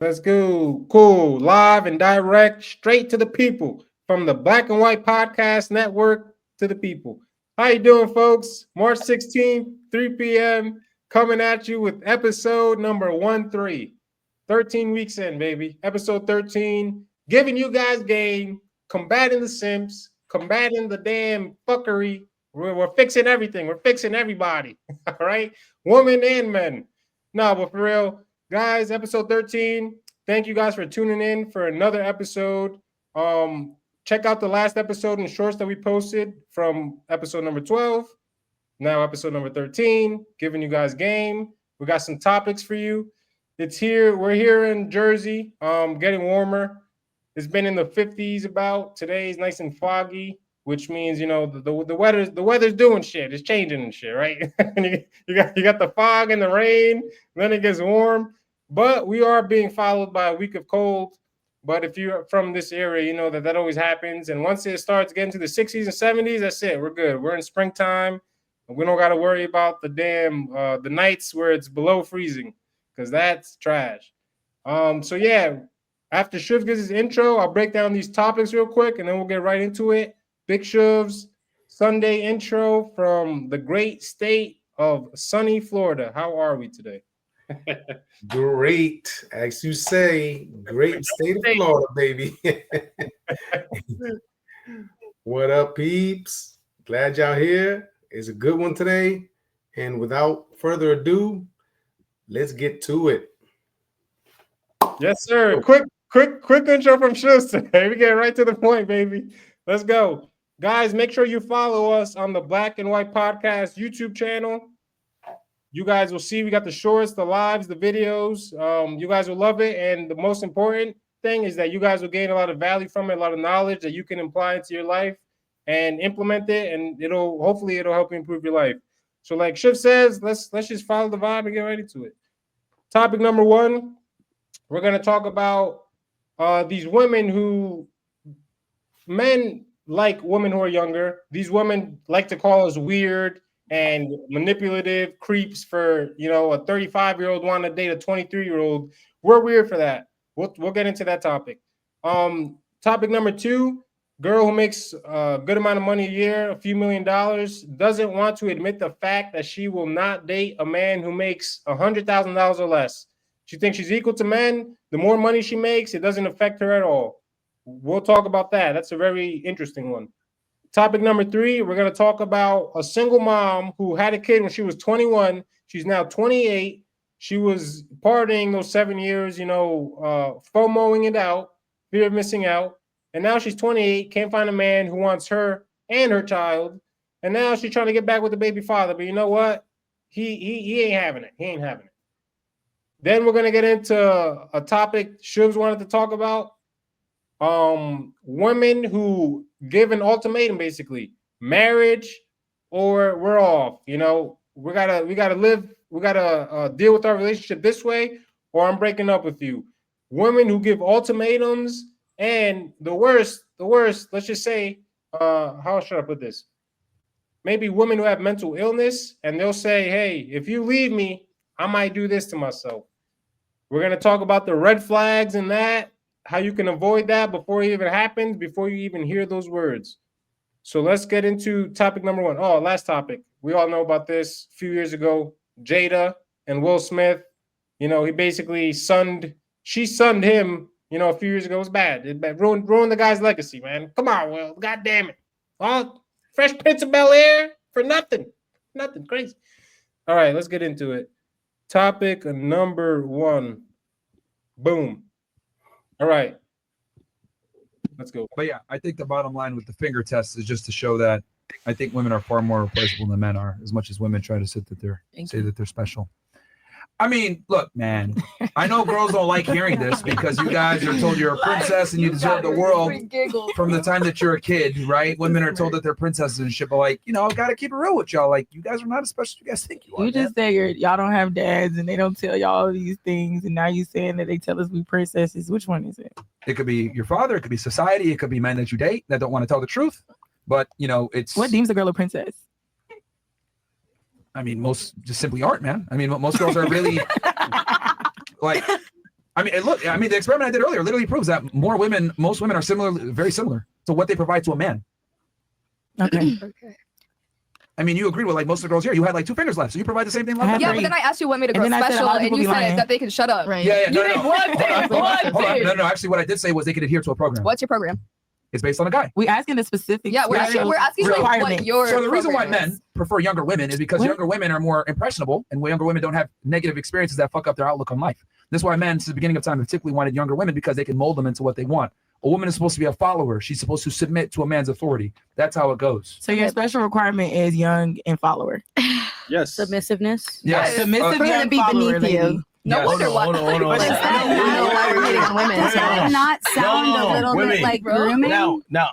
Let's go. Cool. Live and direct, straight to the people from the Black and White Podcast Network to the people. How you doing, folks? March 16th, 3 p.m. Coming at you with episode number 13. 13 weeks in, baby. Episode 13. Giving you guys game, combating the simps, combating the damn fuckery. We're fixing everything. We're fixing everybody. All right? Women and men. No, but for real, guys, episode 13. Thank you guys for tuning in for another episode. Check out the last episode and shorts that we posted from episode number 12. Now episode number 13, giving you guys game. We got some topics for you. It's here. We're here in Jersey, getting warmer. It's been in the 50s about. Today's nice and foggy, which means, the weather's doing shit. It's changing and shit, right? you got the fog and the rain, then it gets warm. But we are being followed by a week of cold. But if you're from this area, you know that always happens. And once it starts getting to the 60s and 70s, that's it. We're good. We're in springtime. We don't got to worry about the nights where it's below freezing, because that's trash. So yeah, after Chuv gives his intro, I'll break down these topics real quick, and then we'll get right into it. Big Chuv's Sunday intro from the great state of sunny Florida. How are we today? Great, as you say, great state of Florida, baby. What up, peeps? Glad y'all here. It's a good one today. And without further ado, let's get to it. Yes, sir. Quick intro from Chuv today. We get right to the point, baby. Let's go. Guys, make sure you follow us on the Black and White Podcast YouTube channel. You guys will see we got the shorts, the lives, the videos. You guys will love it. And the most important thing is that you guys will gain a lot of value from it, a lot of knowledge that you can apply into your life and implement it. And hopefully it'll help you improve your life. So like Chuv says, let's just follow the vibe and get ready to it. Topic number 1, we're going to talk about these women who, men like women who are younger. These women like to call us weird and manipulative creeps for, a 35-year-old wanting to date a 23-year-old. We're weird for that. We'll get into that topic. Topic number 2, girl who makes a good amount of money a year, a few $1 million, doesn't want to admit the fact that she will not date a man who makes $100,000 or less. She thinks she's equal to men. The more money she makes, it doesn't affect her at all. We'll talk about that. That's a very interesting one. Topic number 3, we're going to talk about a single mom who had a kid when she was 21. She's now 28. She was partying those 7 years, FOMOing it out, fear of missing out. And now she's 28, can't find a man who wants her and her child. And now she's trying to get back with the baby father. But you know what? He ain't having it. He ain't having it. Then we're going to get into a topic Chuv's wanted to talk about. Women who give an ultimatum, basically marriage or we're off. We gotta deal with our relationship this way, or I'm breaking up with you. Women who give ultimatums, and the worst, let's just say, how should I put this? Maybe women who have mental illness, and they'll say, hey, if you leave me, I might do this to myself. We're going to talk about the red flags and that, how you can avoid that before it even happens, before you even hear those words. So let's get into topic number 1. Oh, last topic. We all know about this a few years ago. Jada and Will Smith. He basically she sunned him, a few years ago. It was bad. It ruined the guy's legacy, man. Come on, Will. God damn it. Oh, Fresh Prince of Bel-Air for nothing. Nothing crazy. All right, let's get into it. Topic number 1. Boom. All right. Let's go. But yeah, I think the bottom line with the finger test is just to show that I think women are far more replaceable than men are, as much as women try to say that they're special. I mean, look, man, I know girls don't like hearing this because you guys are told you're a princess and you deserve the world from the time that you're a kid, right? Women are told that they're princesses and shit, but I've got to keep it real with y'all. Like, you guys are not as special as you guys think you are. You just say y'all don't have dads and they don't tell y'all these things, and now you saying that they tell us we princesses. Which one is it? It could be your father, it could be society, it could be men that you date that don't want to tell the truth. But, it's... What deems a girl a princess? I mean, most just simply aren't, man. I mean, most girls are really like, I mean, look, I mean, the experiment I did earlier literally proves that most women are very similar to what they provide to a man. Okay. Okay. I mean, you agreed with like most of the girls here. You had like 2 fingers left, so you provide the same thing. I Like Yeah, that. but then I asked you what made a And girl then I said a special, lot of and people you be said lying. that they can shut up. Right. Yeah, You no, did no. one thing. Hold on. No. Actually, what I did say was they could adhere to a program. What's your program? It's based on a guy. We asking the specific. Yeah, we're asking like, what requirements. your So the reason why program men is. prefer younger women is because What? younger women are more impressionable, and younger women don't have negative experiences that fuck up their outlook on life. This is why men, since the beginning of time, have typically wanted younger women because they can mold them into what they want. A woman is supposed to be a follower. She's supposed to submit to a man's authority. That's how it goes. So your special requirement is young and follower. Yes. Submissiveness. Yes. Submissive For her young to be follower, beneath you. lady. No Yes. wonder why. Hold on. But does that not why we're hitting on women? Does that not sound a little Wait, bit wait. like grooming? Now,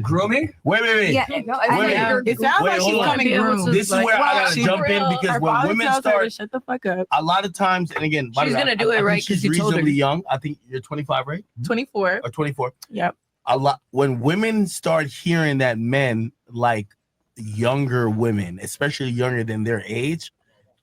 Grooming? wait. Yeah, No, I I think Wait, you're It sounds Wait, like she's hold on. coming groomed. This is where I gotta she- jump in Her because Her when father women tells her start, to shut the fuck up. a lot of times, and again, by the She's way, gonna do I it think right, 'cause she's you told her. reasonably young. I think you're 25, right? 24. Or 24. Yep. A lot when women start hearing that men like younger women, especially younger than their age,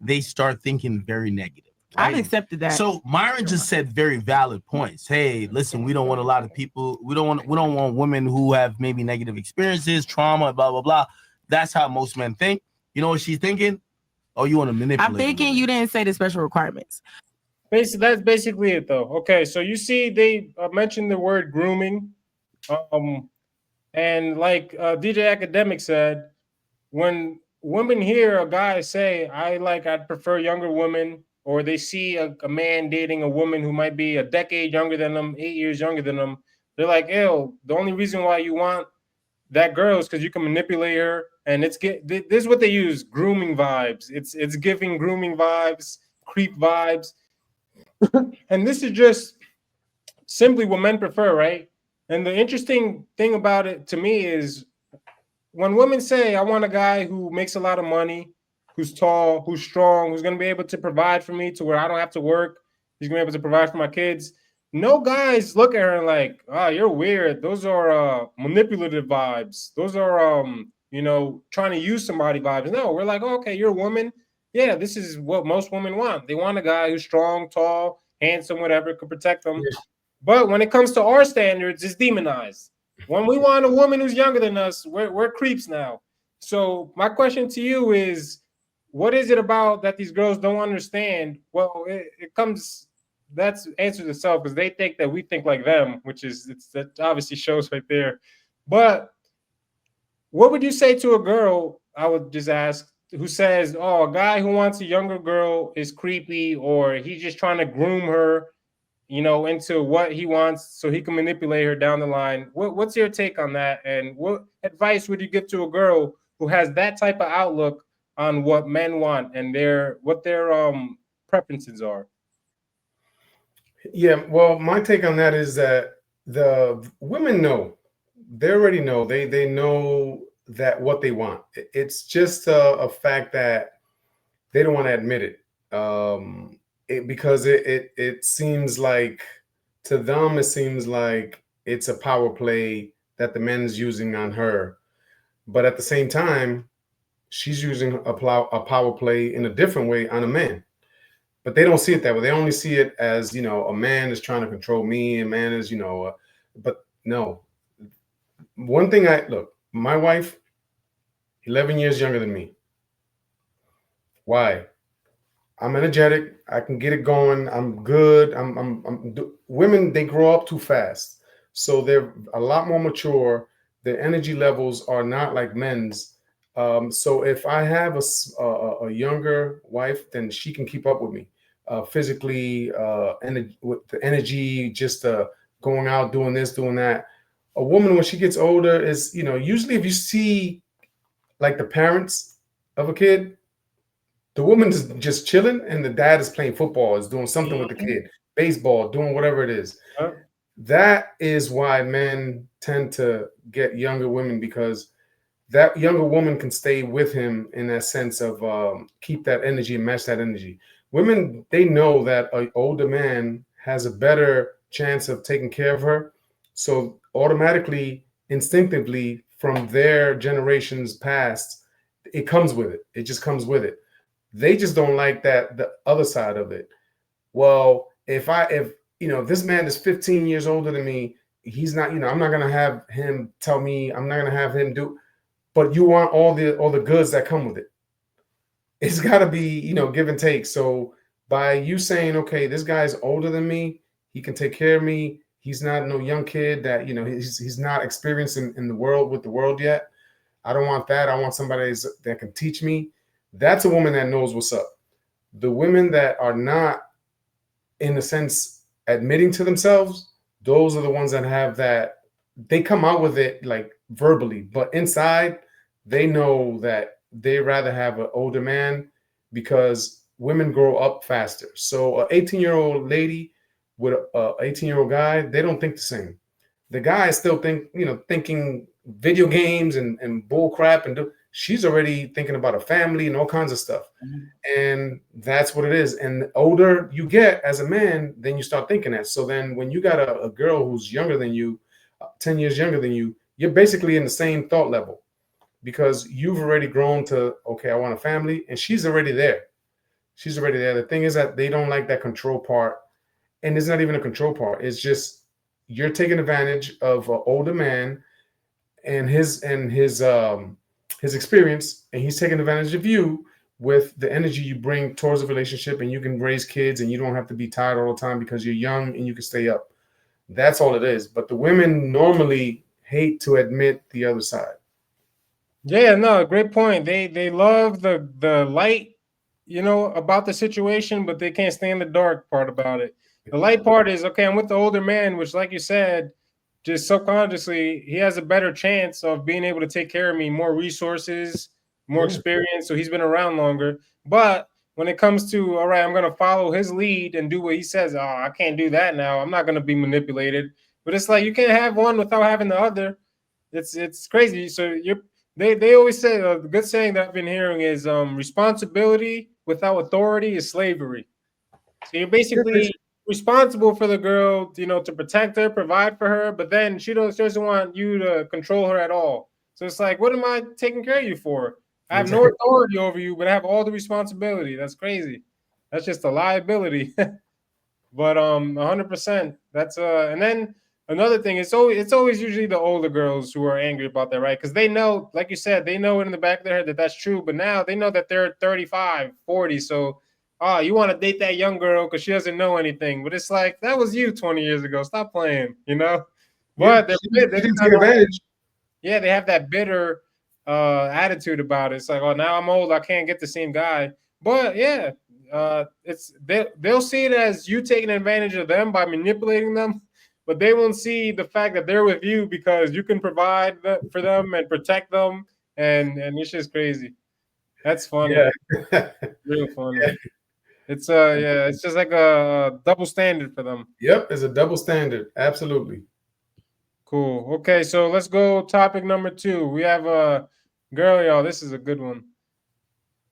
they start thinking very negative. I've right? accepted that. So Myron just said very valid points. Hey, listen, we don't want a lot of people. We don't want women who have maybe negative experiences, trauma, blah blah blah. That's how most men think. You know what she's thinking? Oh, you want to manipulate? I'm thinking you didn't say the special requirements. That's basically it, though. Okay, so you see, they mentioned the word grooming, and like DJ Academic said, when women hear a guy say, I'd prefer younger women," or they see a man dating a woman who might be a decade younger than them, 8 years younger than them, they're like, ew, the only reason why you want that girl is because you can manipulate her. And this is what they use, grooming vibes. It's giving grooming vibes, creep vibes. And this is just simply what men prefer, right? And the interesting thing about it to me is when women say, I want a guy who makes a lot of money, who's tall, who's strong, who's going to be able to provide for me to where I don't have to work, he's going to be able to provide for my kids. No guys look at her and like, oh, you're weird. Those are manipulative vibes. Those are, trying to use somebody vibes. No, we're like, oh, okay, you're a woman. Yeah, this is what most women want. They want a guy who's strong, tall, handsome, whatever, could protect them. Yeah. But when it comes to our standards, it's demonized. When we want a woman who's younger than us, we're creeps now. So my question to you is, what is it about that these girls don't understand? Well, that's answers itself because they think that we think like them, that obviously shows right there. But what would you say to a girl, I would just ask, who says, oh, a guy who wants a younger girl is creepy, or he's just trying to groom her, into what he wants so he can manipulate her down the line? What's your take on that? And what advice would you give to a girl who has that type of outlook on what men want and what their preferences are? Yeah, well, my take on that is that the women know. They already know. They know that what they want. It's just a fact that they don't want to admit it. Because it seems like, to them, it seems like it's a power play that the man is using on her. But at the same time, she's using a power play in a different way on a man. But they don't see it that way. They only see it as, a man is trying to control me, a man is, but no. One thing my wife, 11 years younger than me. Why? I'm energetic. I can get it going. I'm good. Women, they grow up too fast. So they're a lot more mature. Their energy levels are not like men's. So if I have a younger wife, then she can keep up with me physically, and with the energy, just going out, doing this, doing that. A woman, when she gets older, is, usually if you see like the parents of a kid, the woman is just chilling and the dad is playing football, is doing something with the kid, baseball, doing whatever it is. That is why men tend to get younger women, because that younger woman can stay with him in that sense of keep that energy and match that energy. Women, they know that an older man has a better chance of taking care of her. So automatically, instinctively, from their generations past, it comes with it. It just comes with it. They just don't like the other side of it. Well, if if this man is 15 years older than me, he's not, I'm not gonna have him tell me, I'm not gonna have him do, but you want all the goods that come with it. It's gotta be, give and take. So by you saying, okay, this guy's older than me, he can take care of me. He's not no young kid that, he's not experienced in the world with the world yet. I don't want that. I want somebody that can teach me. That's a woman that knows what's up. The women that are not, in a sense, admitting to themselves, those are the ones that have that. They come out with it like verbally, but inside they know that they rather have an older man, because women grow up faster. So an 18-year-old lady with an 18-year-old guy, they don't think the same. The guy still thinking video games and bull crap, and she's already thinking about a family and all kinds of stuff. Mm-hmm. And that's what it is. And the older you get as a man, then you start thinking that. So then when you got a girl who's younger than you, 10 years younger than you, you're basically in the same thought level, because you've already grown to, okay, I want a family, and she's already there. She's already there. The thing is that they don't like that control part. And it's not even a control part. It's just you're taking advantage of an older man and his experience, and he's taking advantage of you with the energy you bring towards the relationship, and you can raise kids and you don't have to be tired all the time because you're young and you can stay up. That's all it is. But the women normally hate to admit the other side. Yeah, no, great point. They love the light, about the situation, but they can't stand the dark part about it. The light part is, okay, I'm with the older man, which, like you said, just subconsciously, he has a better chance of being able to take care of me, more resources, more experience. So he's been around longer. But when it comes to, all right, I'm going to follow his lead and do what he says. Oh, I can't do that now. I'm not going to be manipulated. But it's like, you can't have one without having the other. It's crazy. So they always say, the good saying that I've been hearing is responsibility without authority is slavery. So you're basically responsible for the girl, to protect her, provide for her, but then she doesn't want you to control her at all. So it's like, what am I taking care of you for? I have no authority over you, but I have all the responsibility. That's crazy. That's just a liability. But 100%. That's and then another thing, it's always usually the older girls who are angry about that, right? Because they know, like you said, they know it in the back of their head that that's true, but now they know that they're 35, 40, so you want to date that young girl because she doesn't know anything. But it's like, that was you 20 years ago. Stop playing, But they didn't take advantage. Yeah, they have that bitter attitude about it. It's like, oh, now I'm old, I can't get the same guy. But yeah, they'll see it as you taking advantage of them by manipulating them, but they won't see the fact that they're with you because you can provide for them and protect them, and it's just crazy. That's funny. Yeah. Real funny. Yeah. It's it's just like a double standard for them. Yep, it's a double standard. Absolutely. Cool. Okay, so let's go topic number 2. We have a girl, y'all. This is a good one.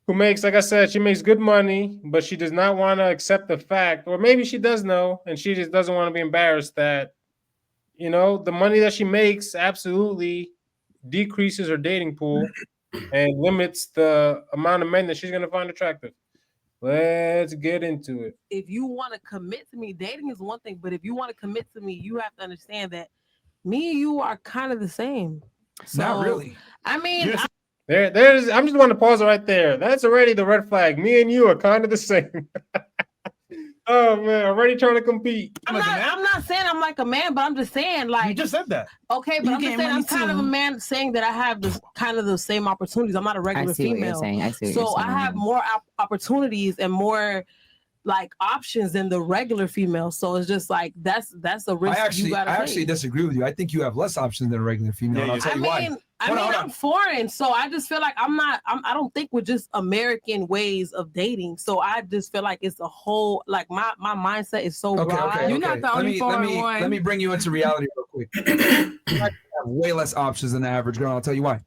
Who makes, like I said, she makes good money, but she does not want to accept the fact, or maybe she does know, and she just doesn't want to be embarrassed that, the money that she makes absolutely decreases her dating pool and limits the amount of men that she's going to find attractive. Let's get into it. If you want to commit to me, dating is one thing, but if you want to commit to me, you have to understand that me and you are kind of the same. So, not really. I mean, there's. I'm just want to pause it right there. That's already the red flag. Me and you are kind of the same. Oh man, already trying to compete. I'm not saying I'm like a man, but I'm just saying, like, you just said that. Okay, but I'm just saying I'm kind of a man saying that I have kind of the same opportunities. I'm not a regular female. So I have more opportunities and more like options than the regular female. So it's just like that's a risk. I actually disagree with you. I think you have less options than a regular female. And I'll tell you why. I'm foreign, so I just feel like I don't think we're just American ways of dating. So I just feel like it's a whole, like my mindset is so broad. Okay. You're not the only foreign one. Let me bring you into reality real quick. You have way less options than the average girl. I'll tell you why.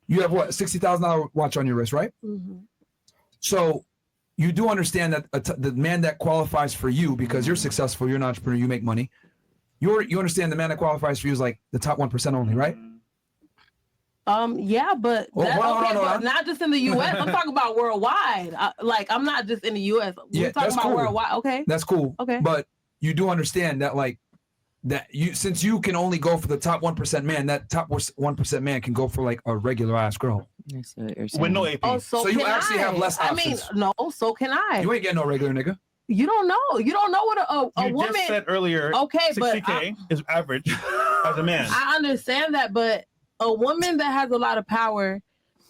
You have what, $60,000 watch on your wrist, right? Mm-hmm. So you do understand that the man that qualifies for you, because you're successful, you're an entrepreneur, you make money. You understand the man that qualifies for you is like the top 1% only, right? Yeah, but but not just in the U.S. I'm talking about worldwide. I'm not just in the U.S. We're talking about worldwide. Okay, that's cool. Okay, but you do understand that, like, that you, since you can only go for the top 1% man, that top 1% man can go for like a regular ass girl. I see what you're saying. With no AP. Oh, So you actually have less options. I mean, no, so can I. You ain't getting no regular nigga. You don't know. You don't know what a You woman just said earlier. Okay, but 60K is average as a man. I understand that, but a woman that has a lot of power,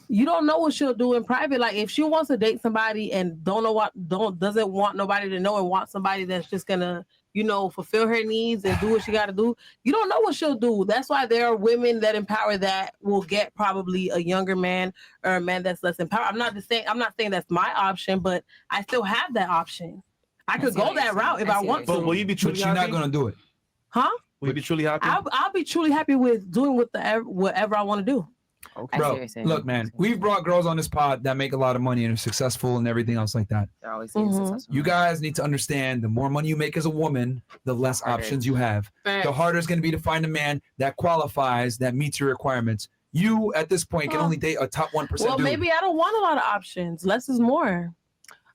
you don't know what she'll do in private. Like if she wants to date somebody and doesn't want nobody to know and want somebody that's just gonna, fulfill her needs and do what she got to do, you don't know what she'll do. That's why there are women that empower that will get probably a younger man or a man that's less empowered. I'm not saying that's my option, but I still have that option. I could go that route if I want to. But will you be truly happy? You're not gonna do it. Huh? Will you be truly happy? I'll be truly happy with doing whatever I want to do. Okay. Bro, look, man, we've brought girls on this pod that make a lot of money and are successful and everything else like that. They're always successful. You guys need to understand, the more money you make as a woman, the less options you have. Facts. The harder it's going to be to find a man that qualifies, that meets your requirements. You, at this point, can only date a top 1% Well, dude. maybe I don't want a lot of options. Less is more.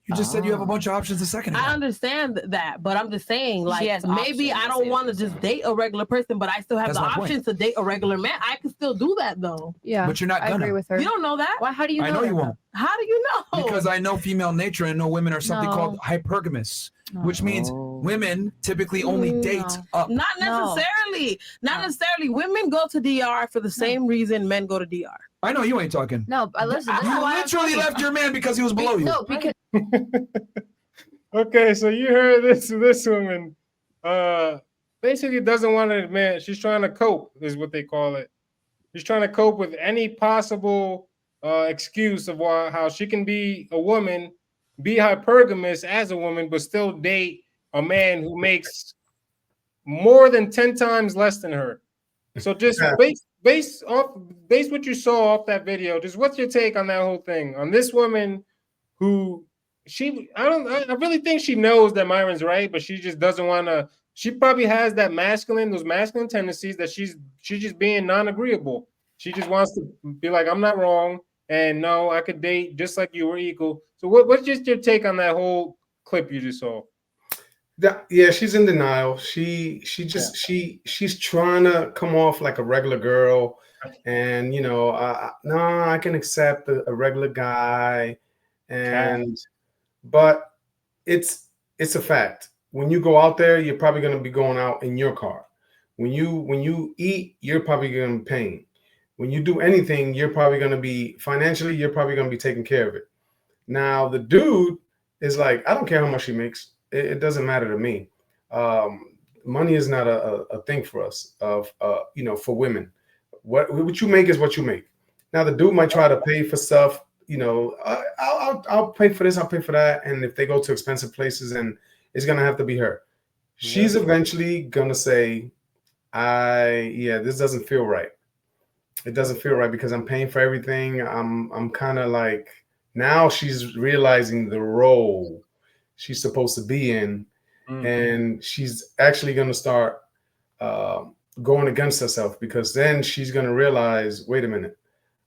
You just said you have a bunch of options a second ago. I understand that, but I'm just saying, like, She has maybe options, I don't want to just date a regular person, but I still have That's the my point. option to date a regular man. I can still do that, though. Yeah, But you're not I gonna. agree with her. You don't know that? Why? How do you know? I know you won't. How do you know? Because I know female nature and know women are something No. called hypergamous, which means No. women typically only date up. Not necessarily. Not necessarily. Women go to DR for the same reason men go to DR. I know you ain't talking. No, but listen. This is You why I'm literally talking. left your man because he was below you. No, because Okay, so you heard this woman basically doesn't want a man. She's trying to cope, is what they call it. She's trying to cope with any possible excuse of how she can be a woman, be hypergamous as a woman, but still date a man who makes more than 10 times less than her. So just based what you saw off that video, just what's your take on that whole thing? On this woman who I really think she knows that Myron's right, but she just doesn't want to. She probably has those masculine tendencies that she's just being non-agreeable. She just wants to be like, I'm not wrong, and no, I could date just like you, were equal. So what's just your take on that whole clip you just saw? Yeah, she's in denial. She's trying to come off like a regular girl, and no, I can accept a regular guy, but it's a fact. When you go out there, you're probably going to be going out in your car. When you eat, you're probably going to be paying. When you do anything, you're probably going to be financially, you're probably going to be taking care of it. Now, the dude is like, I don't care how much he makes. It doesn't matter to me. Money is not a thing for us, for women. What you make is what you make. Now, the dude might try to pay for stuff. I'll pay for this, I'll pay for that. And if they go to expensive places, and it's going to have to be her. She's eventually going to say, this doesn't feel right. It doesn't feel right because I'm paying for everything. I'm kind of like, now she's realizing the role she's supposed to be in. And she's actually going to start going against herself, because then she's going to realize, wait a minute,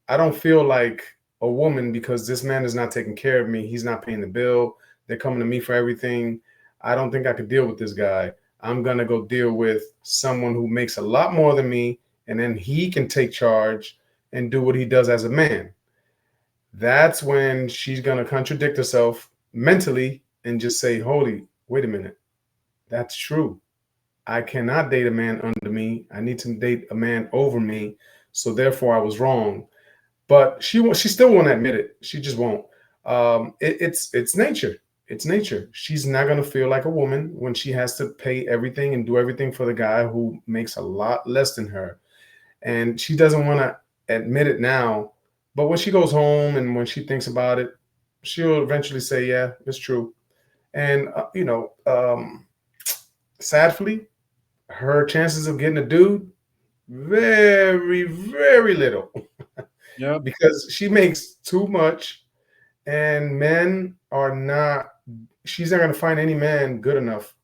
I don't feel like a woman because this man is not taking care of me. He's not paying the bill. They're coming to me for everything. I don't think I could deal with this guy. I'm going to go deal with someone who makes a lot more than me, and then he can take charge and do what he does as a man. That's when she's going to contradict herself mentally and just say, wait a minute. That's true. I cannot date a man under me. I need to date a man over me. So therefore I was wrong. But she still won't admit it. She just won't. It's nature. It's nature. She's not going to feel like a woman when she has to pay everything and do everything for the guy who makes a lot less than her. And she doesn't want to admit it now. But when she goes home and when she thinks about it, she'll eventually say, yeah, it's true. And, sadly, her chances of getting a dude, very, very little. Yeah, because she makes too much, and men are not. She's not going to find any man good enough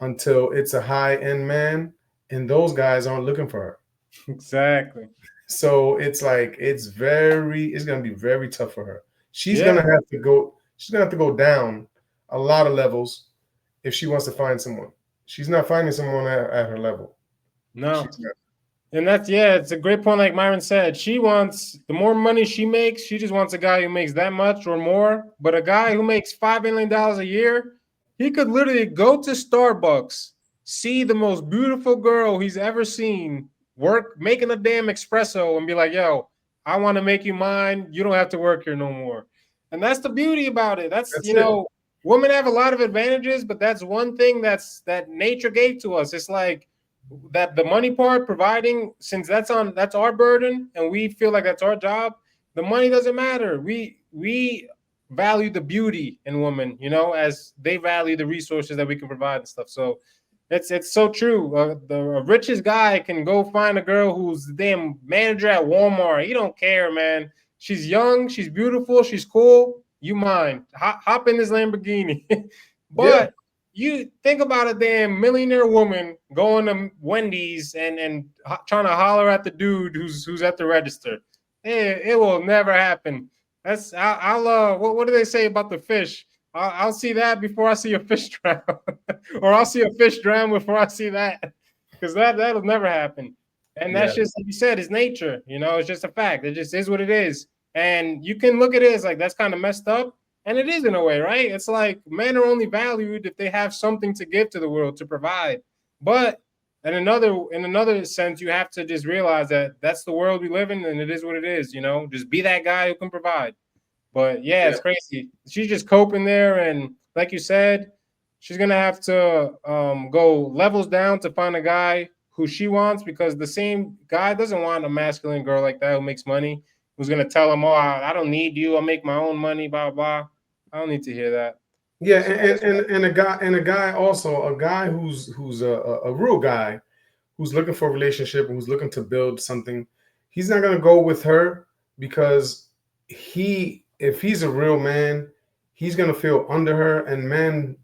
until it's a high-end man, and those guys aren't looking for her. Exactly. So it's like it's going to be very tough for her. She's going to have to go. She's going to have to go down a lot of levels if she wants to find someone. She's not finding someone at her level. No. And it's a great point. Like Myron said, she wants the more money she makes. She just wants a guy who makes that much or more. But a guy who makes $5 million a year, he could literally go to Starbucks, see the most beautiful girl he's ever seen, work making a damn espresso, and be like, "Yo, I want to make you mine. You don't have to work here no more." And that's the beauty about it. That's women have a lot of advantages, but that's one thing that nature gave to us. It's like that the money part, providing, since that's our burden and we feel like that's our job, the money doesn't matter. We value the beauty in women, as they value the resources that we can provide and stuff. So it's so true. The richest guy can go find a girl who's the damn manager at Walmart. He don't care, man. She's young, she's beautiful, she's cool. You mine. Hop in this Lamborghini. But you think about a damn millionaire woman going to Wendy's and trying to holler at the dude who's at the register. It will never happen. I'll what do they say about the fish? I'll see that before I see a fish drown, or I'll see a fish drown before I see that, because that'll never happen. And that's just, like you said, it's nature. It's just a fact. It just is what it is. And you can look at it as like that's kind of messed up. And it is in a way, right? It's like men are only valued if they have something to give to the world, to provide. But in another sense, you have to just realize that that's the world we live in, and it is what it is. Just be that guy who can provide. But it's crazy. She's just coping there, and like you said, she's gonna have to go levels down to find a guy who she wants, because the same guy doesn't want a masculine girl like that who makes money, who's gonna tell him, "Oh, I don't need you. I'll make my own money." Blah blah. I don't need to hear that. Yeah, and a guy also, a guy who's a real guy, who's looking for a relationship, who's looking to build something. He's not gonna go with her because if he's a real man, he's gonna feel under her. And men,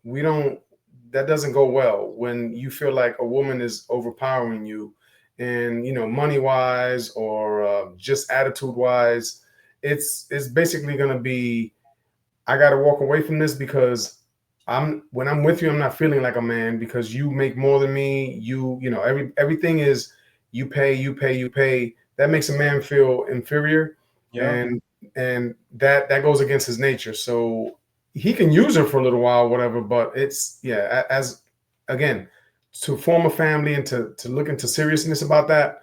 that doesn't go well when you feel like a woman is overpowering you, and money wise or just attitude wise. It's basically gonna be, I got to walk away from this because when I'm with you, I'm not feeling like a man because you make more than me. Everything is you pay. That makes a man feel inferior, and that goes against his nature. So he can use her for a little while, whatever. But it's as again, to form a family and to look into seriousness about that.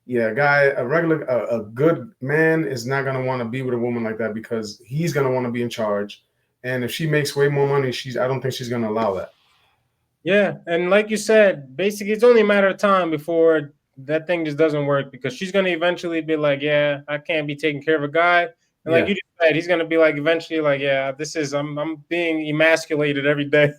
Yeah, a good man is not going to want to be with a woman like that because he's going to want to be in charge. And if she makes way more money, I don't think she's going to allow that. Yeah, and like you said, basically it's only a matter of time before that thing just doesn't work, because she's going to eventually be like, yeah, I can't be taking care of a guy. And like you just said, he's going to be like, eventually like, yeah, I'm being emasculated every day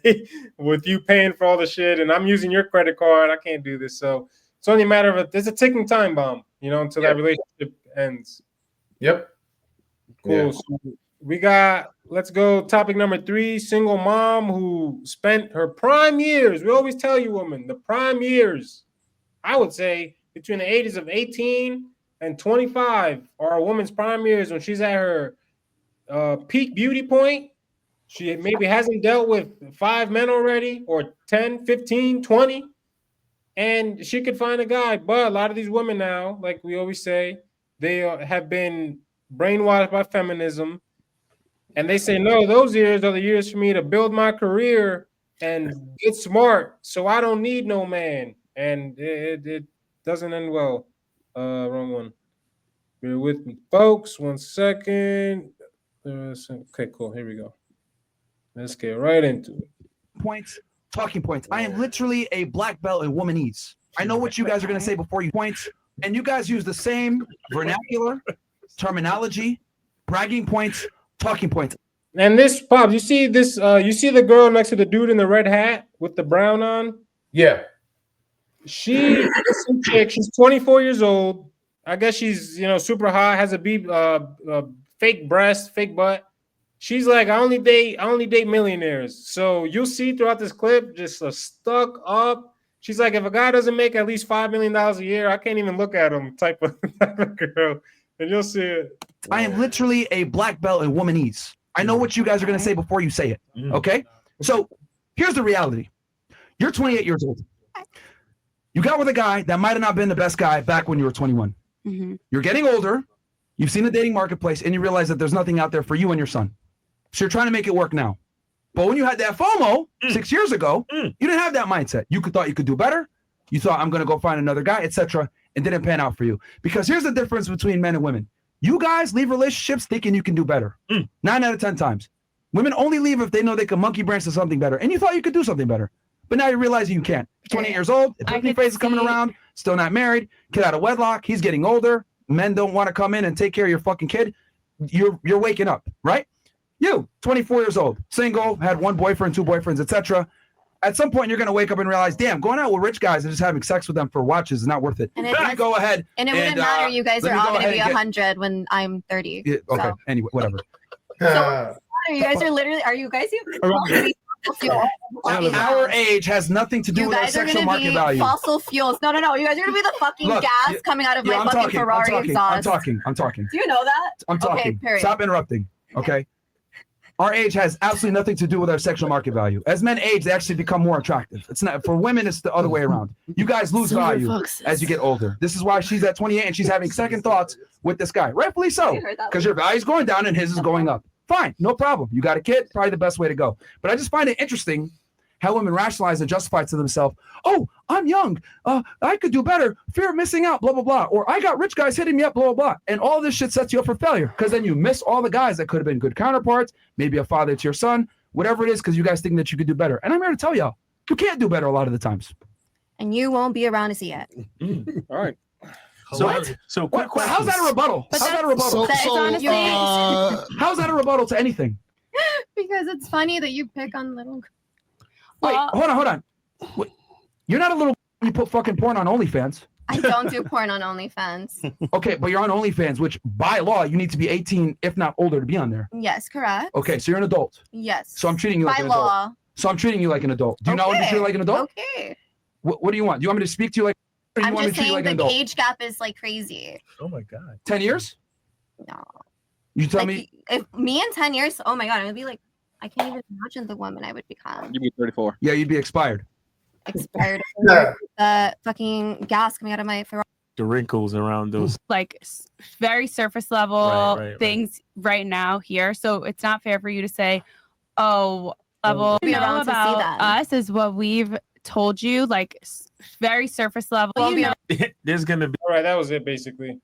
with you paying for all the shit, and I'm using your credit card. I can't do this. So it's only a matter of there's a ticking time bomb, until that relationship ends. Yep. Cool. Yeah. So let's go. Topic number 3, single mom who spent her prime years. We always tell you, women, the prime years, I would say between the ages of 18 and 25 are a woman's prime years, when she's at her peak beauty point. She maybe hasn't dealt with 5 men already, or 10, 15, 20. And she could find a guy. But a lot of these women now, like we always say, they have been brainwashed by feminism. And they say, no, those years are the years for me to build my career and get smart. So I don't need no man. And it doesn't end well. Wrong one. Bear with me, folks. 1 second. Okay, cool. Here we go. Let's get right into it. Talking points. I am literally a black belt in womanese. I know what you guys are going to say before you points, and you guys use the same vernacular, terminology, bragging points, talking points. And this, Pops, you see this? You see the girl next to the dude in the red hat with the brown on? Yeah. She's 24 years old. I guess she's super hot, has a fake breast, fake butt. She's like, I only date millionaires. So you'll see throughout this clip, just stuck up. She's like, if a guy doesn't make at least $5 million a year, I can't even look at him type of girl. And you'll see it. I am literally a black belt in womanese. I know what you guys are going to say before you say it. Okay? So here's the reality. You're 28 years old. You got with a guy that might have not been the best guy back when you were 21. Mm-hmm. You're getting older. You've seen the dating marketplace, and you realize that there's nothing out there for you and your son. So you're trying to make it work now. But when you had that FOMO 6 years ago, you didn't have that mindset. You thought you could do better. You thought, I'm going to go find another guy, etc. It didn't pan out for you. Because here's the difference between men and women. You guys leave relationships thinking you can do better. 9 out of 10 times. Women only leave if they know they can monkey branch to something better. And you thought you could do something better. But now you're realizing you can't. 28 years old, the puberty phase is coming around, still not married, kid out of wedlock, he's getting older. Men don't want to come in and take care of your fucking kid. You're waking up, right? You, 24 years old, single, had 1 boyfriend, 2 boyfriends, etc. At some point, you're going to wake up and realize, damn, going out with rich guys and just having sex with them for watches is not worth it. And Let me go ahead. And it wouldn't matter. You guys let are me all go going to ahead be and 100 when I'm 30. Yeah, okay, So. anyway, whatever. You guys are literally, are you guys even Our age has nothing to do you with our guys are sexual gonna market be value. fossil fuels. No. You guys are going to be the fucking Look, gas coming out of my fucking Ferrari exhaust. I'm talking. Do you know that? I'm talking. Okay, period. Stop interrupting, okay? Our age has absolutely nothing to do with our sexual market value. As men age, they actually become more attractive. It's not for women, it's the other way around. You guys lose value as you get older. This is why she's at 28 and she's having second thoughts with this guy. Rightfully so. Because your value's going down and his is going up. Fine, no problem. You got a kid, probably the best way to go. But I just find it interesting how women rationalize and justify to themselves, oh, I'm young, I could do better, fear of missing out, blah, blah, blah. Or I got rich guys hitting me up, blah, blah, blah. And all this shit sets you up for failure because then you miss all the guys that could have been good counterparts, maybe a father to your son, whatever it is, because you guys think that you could do better. And I'm here to tell y'all, you can't do better a lot of the times. And you won't be around to see it. All right. So quick question. How's that a rebuttal? How's that a rebuttal? How's that a rebuttal to anything? Because it's funny that you pick on little. Wait, hold on. Wait, you're not a little. You put fucking porn on OnlyFans. I don't do porn on OnlyFans. Okay, but you're on OnlyFans, which by law you need to be 18, if not older, to be on there. Yes, correct. Okay, so you're an adult. Yes. So I'm treating you like by an law. adult. So I'm treating you like an adult. Do you not want to be treated like an adult? Okay. What do you want? Do you want me to speak to you like? Or you I'm want me just to treat you saying like an the adult? age gap is like crazy. Oh my god. 10 years? No. You tell Like, me. if me in 10 years, oh my god, I would be like, I can't even imagine the woman I would become. You'd be 34. Yeah, you'd be expired. Expired. Fucking gas coming out of my Ferrari. The wrinkles around those. Like very surface level Right. things right now here. So it's not fair for you to say, oh, level Be know around to see about that. us is what we've told you, like very surface level. Well, You know, There's gonna be. All right, that was it basically.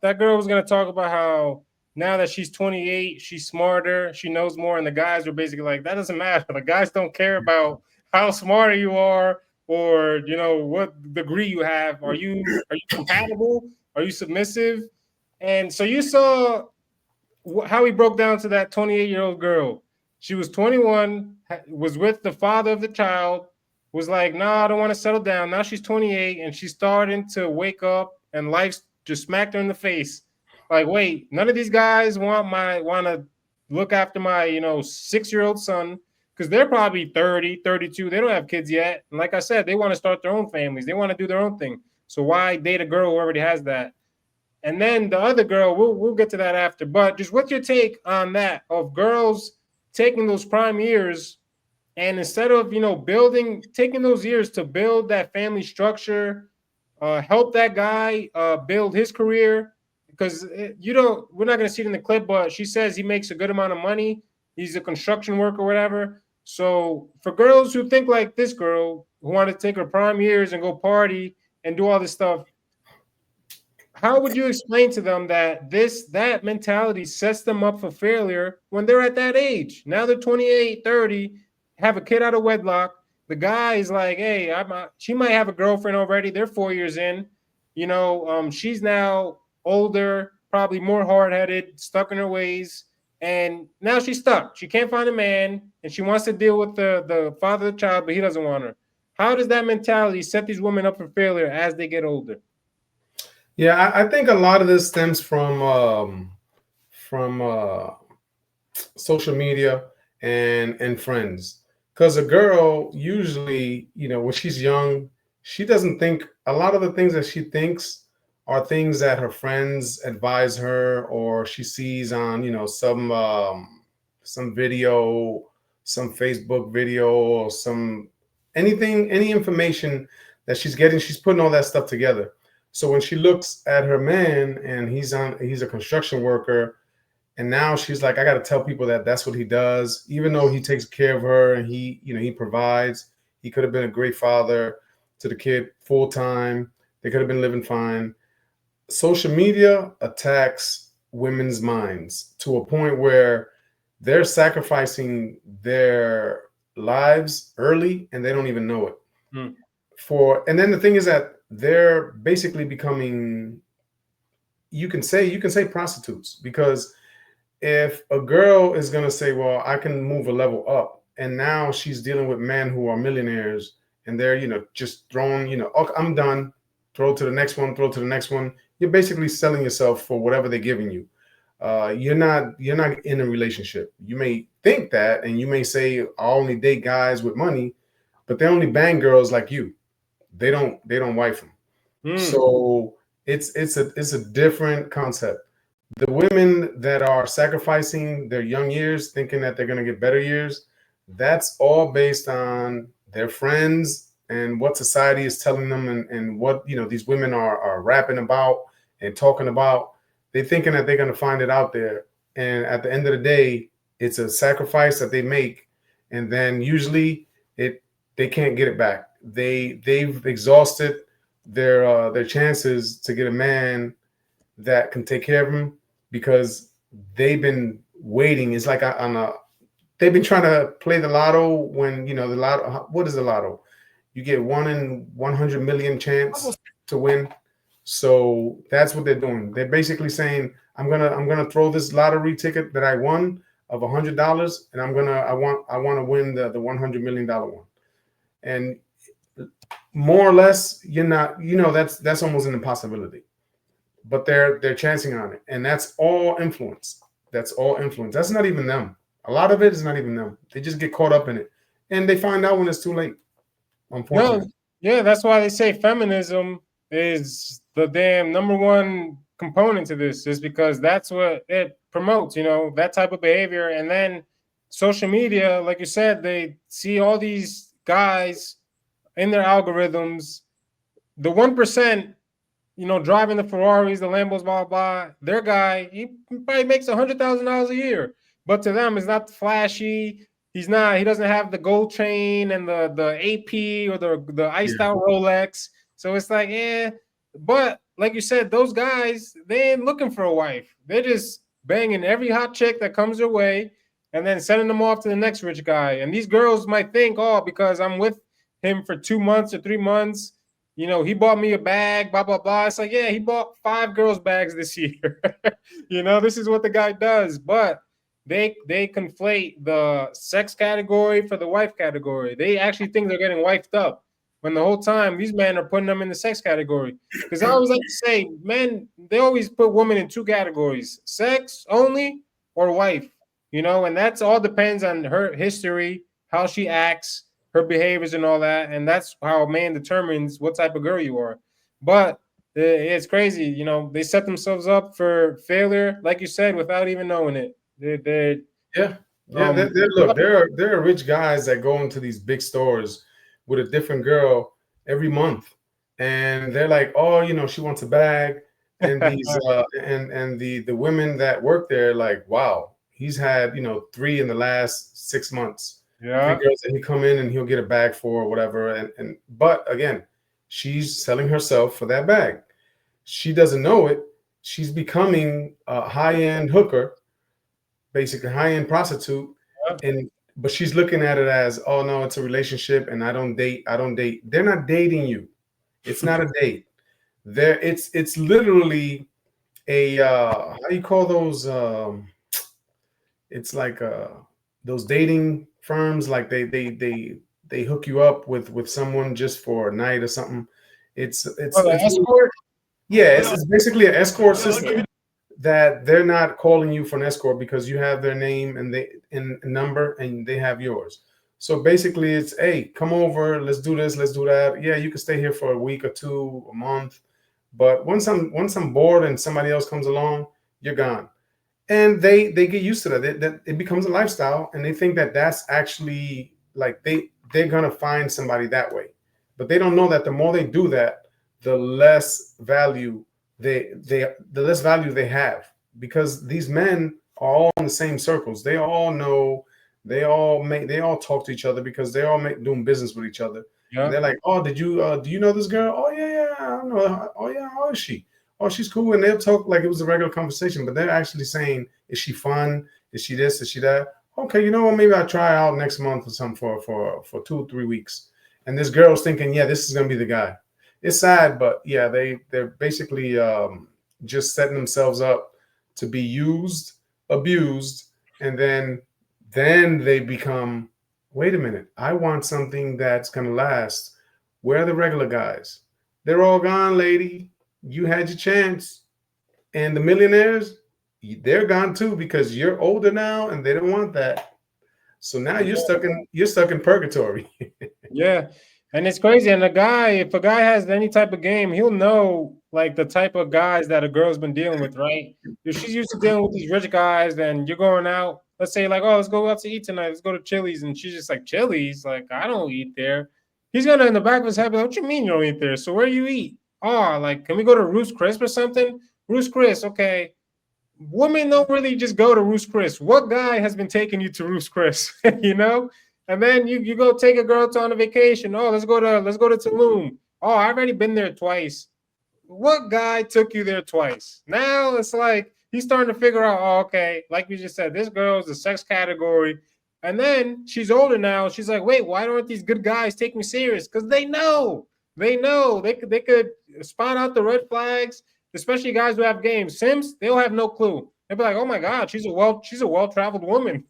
That girl was gonna talk about how now that she's 28, she's smarter, she knows more, and the guys were basically like, that doesn't matter. The guys don't care about how smart you are or what degree you have. Are you compatible? Are you submissive? And so you saw how he broke down to that 28-year-old girl. She was 21, was with the father of the child, was like, nah, I don't want to settle down. Now she's 28 and she's starting to wake up and life just smacked her in the face. Like, wait, none of these guys want to look after my 6-year-old son because they're probably 30, 32. They don't have kids yet. And like I said, they want to start their own families. They want to do their own thing. So why date a girl who already has that? And then the other girl, we'll get to that after. But just what's your take on that of girls taking those prime years and instead of taking those years to build that family structure, help that guy build his career? Because we're not gonna see it in the clip, but she says he makes a good amount of money. He's a construction worker or whatever. So for girls who think like this girl, who want to take her prime years and go party and do all this stuff, how would you explain to them that that mentality sets them up for failure when they're at that age? Now they're 28, 30, have a kid out of wedlock. The guy is like, hey, she might have a girlfriend already. They're 4 years in. She's now older, probably more hard-headed, stuck in her ways. And now she's stuck. She can't find a man, and she wants to deal with the father of the child, but he doesn't want her. How does that mentality set these women up for failure as they get older? Yeah, I think a lot of this stems from social media and friends. Because a girl usually, when she's young, she doesn't think a lot of the things that she thinks are things that her friends advise her, or she sees on, some video, some Facebook video, or some any information that she's getting, she's putting all that stuff together. So when she looks at her man and he's a construction worker, and now she's like, I got to tell people that that's what he does, even though he takes care of her and he provides. He could have been a great father to the kid full time. They could have been living fine. Social media attacks women's minds to a point where they're sacrificing their lives early and they don't even know it. And then the thing is that they're basically becoming, you can say prostitutes, because if a girl is going to say, well, I can move a level up, and now she's dealing with men who are millionaires and they're, just throwing, oh, I'm done, throw to the next one, you're basically selling yourself for whatever they're giving you. You're not in a relationship. You may think that, and you may say, I only date guys with money, but they only bang girls like you. They don't wife them. So it's a different concept. The women that are sacrificing their young years, thinking that they're going to get better years, that's all based on their friends and what society is telling them, and what these women are rapping about and talking about. They're thinking that they're going to find it out there, and at the end of the day, it's a sacrifice that they make, and then usually they can't get it back. They've exhausted their chances to get a man that can take care of them, because they've been waiting. It's like they've been trying to play the lotto when, the lotto, what is the lotto? You get 1 in 100 million chance to win. So that's what they're doing. They're basically saying, I'm gonna throw this lottery ticket that I won of $100, and I want to win the $100 million one. And more or less, you're not, that's almost an impossibility. But they're chancing on it, and that's all influence. That's not even them. A lot of it is not even them. They just get caught up in it, and they find out when it's too late. Unfortunately. Yeah, that's why they say feminism is the damn number one component to this, is because that's what it promotes, that type of behavior. And then social media, like you said, they see all these guys in their algorithms, the 1%, driving the Ferraris, the Lambos, blah, blah. Their guy, he probably makes $100,000 a year. But to them, it's not flashy. He doesn't have the gold chain and the AP or the iced out Rolex. So it's like, But like you said, those guys, they ain't looking for a wife. They're just banging every hot chick that comes their way and then sending them off to the next rich guy. And these girls might think, oh, because I'm with him for 2 months or 3 months, he bought me a bag, blah, blah, blah. It's like, yeah, he bought 5 girls' bags this year. This is what the guy does. But they conflate the sex category for the wife category. They actually think they're getting wifed up, when the whole time these men are putting them in the sex category. Because I always like to say, men, they always put women in 2 categories: sex only or wife. And that's all depends on her history, how she acts, her behaviors and all that. And that's how a man determines what type of girl you are. But it's crazy. They set themselves up for failure, like you said, without even knowing it. There are rich guys that go into these big stores with a different girl every month, and they're like, oh, she wants a bag. And these and the women that work there, like, wow, he's had 3 in the last 6 months. Yeah, 3 girls that he come in and he'll get a bag for or whatever. But again, she's selling herself for that bag. She doesn't know it. She's becoming a high-end hooker, basically high-end prostitute. But she's looking at it as, oh no, it's a relationship and I don't date. They're not dating you. It's not a date. It's literally a how do you call those? It's like those dating firms, like they hook you up with someone just for a night or something. It's escort. Yeah, it's basically an escort system that they're not calling you for an escort because you have their name and number and they have yours. So basically it's, hey, come over, let's do this, let's do that. Yeah, you can stay here for a week or 2, a month. But once I'm bored and somebody else comes along, you're gone. And they get used to that. It becomes a lifestyle, and they think that that's actually like they're gonna find somebody that way. But they don't know that the more they do that, the less value the less value they have, because these men are all in the same circles. They all know, they all talk to each other because they all doing business with each other. Yeah. And they're like, oh, do you know this girl? Oh yeah, I know her. Oh yeah, how is she? Oh, she's cool. And they'll talk like it was a regular conversation, but they're actually saying, is she fun? Is she this? Is she that? Okay, you know what? Maybe I'll try out next month or something for 2 or 3 weeks. And this girl's thinking, yeah, this is gonna be the guy. It's sad, but yeah, they're basically just setting themselves up to be used, abused, and then they become, wait a minute, I want something that's gonna last. Where are the regular guys? They're all gone, lady. You had your chance. And the millionaires, they're gone too, because you're older now and they don't want that. So now you're stuck in purgatory. Yeah. And it's crazy. And if a guy has any type of game, he'll know like the type of guys that a girl's been dealing with, right? If she's used to dealing with these rich guys, then you're going out, let's say like, oh, let's go out to eat tonight. Let's go to Chili's. And she's just like, Chili's? Like, I don't eat there. He's gonna, in the back of his head, be like, what you mean you don't eat there? So where do you eat? Oh, like, can we go to Ruth's Chris or something? Ruth's Chris, okay. Women don't really just go to Ruth's Chris. What guy has been taking you to Ruth's Chris? You know? And then you go take a girl on a vacation. Oh, let's go to Tulum. Oh, I've already been there twice. What guy took you there twice? Now it's like he's starting to figure out, oh, okay, like you just said, this girl's the sex category. And then she's older now. She's like, wait, why don't these good guys take me serious? Because they know they could spot out the red flags, especially guys who have games. Simps, they'll have no clue. They'll be like, oh my God, she's a well-traveled woman.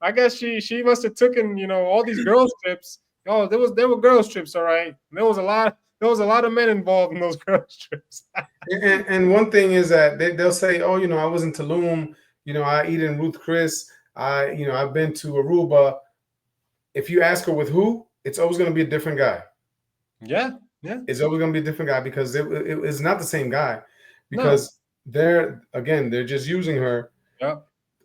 I guess she must have taken, all these girls trips. Oh, there were girls trips, all right. There was a lot of men involved in those girls trips. and one thing is that they'll say, oh, I was in Tulum, I eat in Ruth Chris, I've been to Aruba. If you ask her with who, it's always going to be a different guy. Yeah. It's always going to be a different guy, because it's not the same guy, because they're just using her. Yeah.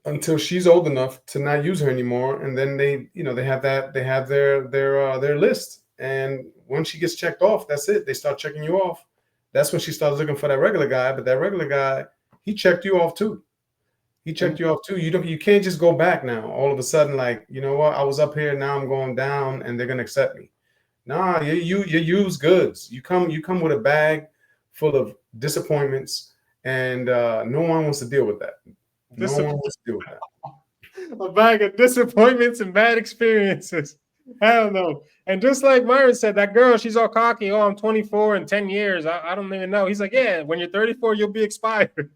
Until she's old enough to not use her anymore, and then they have their list, and once she gets checked off, that's it. They start checking you off. That's when she starts looking for that regular guy. But that regular guy, he checked you off too. You can't just go back now. All of a sudden, like, you know what? I was up here, now I'm going down, and they're gonna accept me. Nah, you use goods. You come with a bag full of disappointments, and no one wants to deal with that. No one wants to do that. A bag of disappointments and bad experiences. Hell no. And just like Myron said, that girl, she's all cocky. Oh, I'm 24 in 10 years. I don't even know. He's like, yeah, when you're 34, you'll be expired.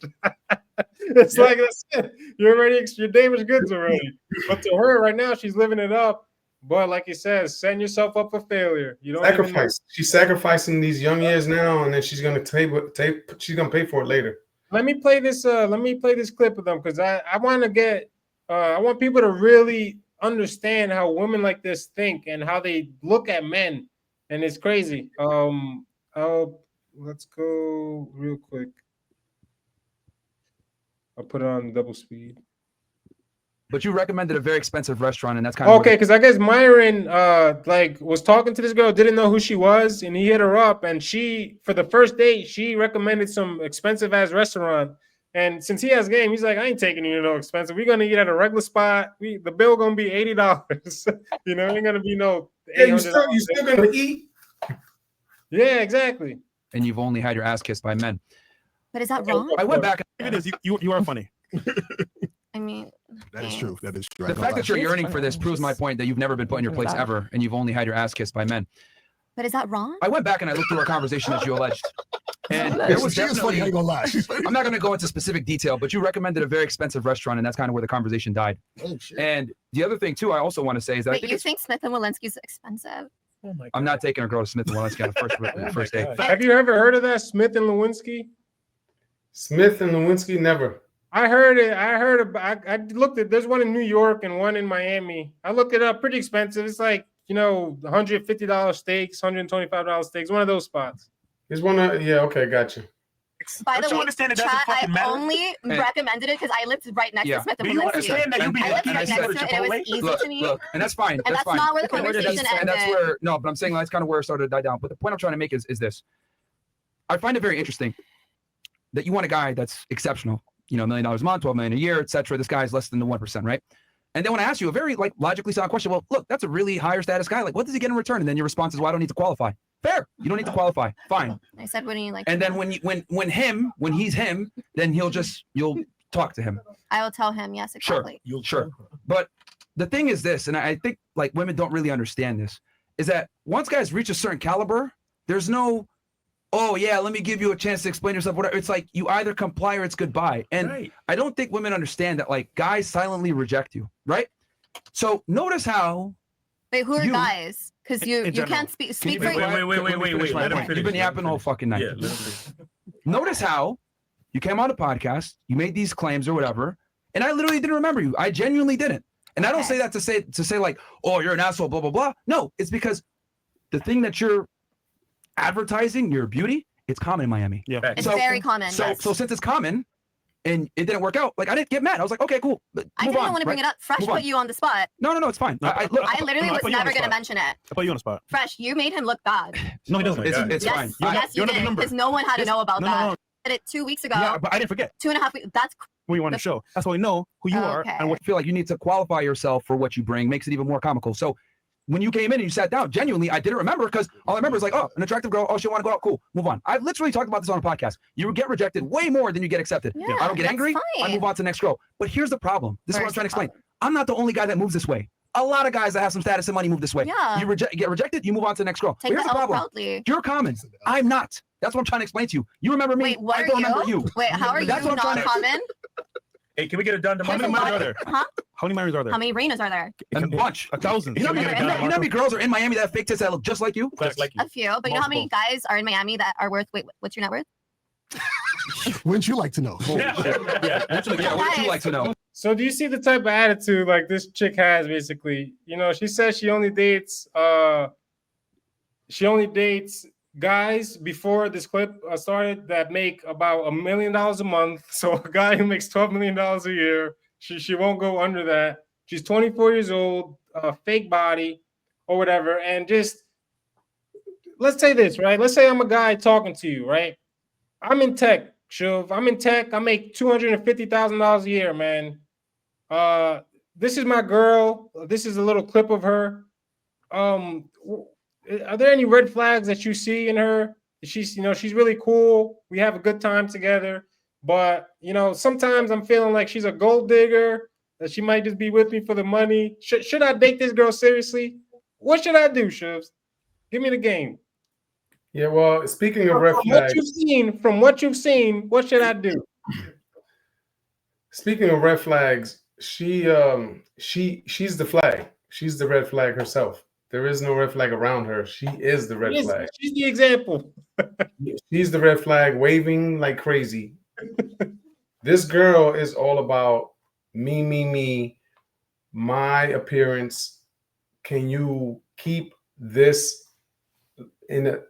It's like, that's it. You're damaged goods already. But to her right now, she's living it up. But like he says, setting yourself up for failure. You don't sacrifice. She's sacrificing these young years now, and then she's gonna she's gonna pay for it later. Let me play this clip of them, because I want to get I want people to really understand how women like this think and how they look at men, and it's crazy. Let's go real quick. I'll put it on double speed. But you recommended a very expensive restaurant, and that's kind of okay. Because I guess Myron was talking to this girl, didn't know who she was, and he hit her up, and she, for the first date, she recommended some expensive ass restaurant. And since he has game, he's like, I ain't taking you to no expensive. We're gonna eat at a regular spot. The bill gonna be $80. It ain't gonna be no. Yeah, you still gonna eat. Yeah, exactly. And you've only had your ass kissed by men. But is that wrong? I went back. It is. You are funny. I mean, that is true. That is true. The fact that you're yearning for this proves my point that you've never been put in your place ever, and you've only had your ass kissed by men. But is that wrong? I went back and I looked through our conversation that you alleged. And there was definitely, I'm not going to go into specific detail, but you recommended a very expensive restaurant, and that's kind of where the conversation died. Oh, shit. And the other thing, too, I also want to say is that I think you think Smith and Walensky's expensive? Oh my God. I'm not taking a girl to Smith and Walensky on the first date. Have you ever heard of that, Smith and Lewinsky? Smith and Lewinsky, never. I heard it. I looked at. There's one in New York and one in Miami. I looked it up. Pretty expensive. It's like $150 steaks, $125 steaks. One of those spots. It's one of okay, gotcha. By the Don't you way, understand it doesn't chat, fucking I matter? only And- recommended it because I lived right next Yeah. to Smith. Do you understand that you be I lived lucky right that you next go to to it, and it was Chipotle? easy Look, to me. look, and that's fine. And That's that's fine. not where the And conversation and that's ended. where no, but I'm saying that's kind of where it started to die down. But the point I'm trying to make is this: I find it very interesting that you want a guy that's exceptional, you know, $1 million a month, 12 million a year, etc. This guy's less than the 1%, right? And then when I ask you a very like logically sound question, well, look, that's a really higher status guy. Like, what does he get in return? And then your response is, well, I don't need to qualify. Fair. You don't need to qualify. Fine. I said, when you like. And then when he's him, then you'll talk to him. I will tell him, yes, exactly. Sure. But the thing is this, and I think like women don't really understand this, is that once guys reach a certain caliber, there's no, oh yeah, let me give you a chance to explain yourself. Whatever. It's like you either comply or it's goodbye. And I don't think women understand that like guys silently reject you, right? So notice how. Wait, who are guys? Because you can't speak for. Wait. Let him finish. You've been yapping the whole fucking night. Yeah, let him finish. Notice how you came on a podcast, you made these claims or whatever, and I literally didn't remember you. I genuinely didn't. And I don't say that to say like, oh, you're an asshole, blah, blah, blah. No, it's because the thing that you're advertising, your beauty, it's common in Miami. Yeah. It's very common. So since it's common and it didn't work out, like I didn't get mad. I was like, okay, cool. I didn't even want to bring it up. Fresh put you on the spot. No, it's fine. I literally was never going to mention it. I put you on the spot. Fresh, you made him look bad. No, he doesn't. It's fine. Yes, you did. Because no one had to know about that. No. I did it 2 weeks ago. Yeah, but I didn't forget. 2.5 weeks. That's Who you want to show. That's why we know who you are. And what I feel like you need to qualify yourself for what you bring, makes it even more comical. So when you came in and you sat down, genuinely, I didn't remember because all I remember is like, oh, an attractive girl. Oh, she want to go out. Cool. Move on. I've literally talked about this on a podcast. You get rejected way more than you get accepted. Yeah, I don't get that's angry. I fine. move on to the next girl. But here's the problem. This is what I'm trying to explain. I'm not the only guy that moves this way. A lot of guys that have some status and money move this way. Yeah. You get rejected, you move on to the next girl. Take But here's the the L problem. proudly. You're common. I'm not. That's what I'm trying to explain to you. You remember me. Wait, what I are don't remember you. Wait, how are That's you what I'm trying not to- common? Hey, can we get it done? How many Marys are there? Huh? How many Marys are there? How many Reinas are there? A bunch. 1,000. You know how many girls are in Miami that have fake tits that look just like you? Just like you. A few, but you know how many guys are in Miami that are worth? Wait, what's your net worth? Wouldn't you like to know? Yeah. What would you like to know? So do you see the type of attitude like this chick has? Basically, you know, she says she only dates guys before this clip started that make about $1 million a month. So a guy who makes $12 million a year, she won't go under that. She's 24 years old, fake body or whatever. And just let's say this, right? Let's say I'm a guy talking to you, right? I'm in tech, Chuv. I'm in tech. I make $250,000 a year, man. This is my girl. This is a little clip of her. Are there any red flags that you see in her? She's really cool. We have a good time together. But, sometimes I'm feeling like she's a gold digger, that she might just be with me for the money. Should I date this girl seriously? What should I do, Shuvs? Give me the game. Yeah, well, speaking of red flags, from what you've seen, what should I do? Speaking of red flags, she's the flag. She's the red flag herself. There is no red flag around her. She is the red flag. She's the example. She's the red flag, waving like crazy. This girl is all about me, my appearance. Can you keep this?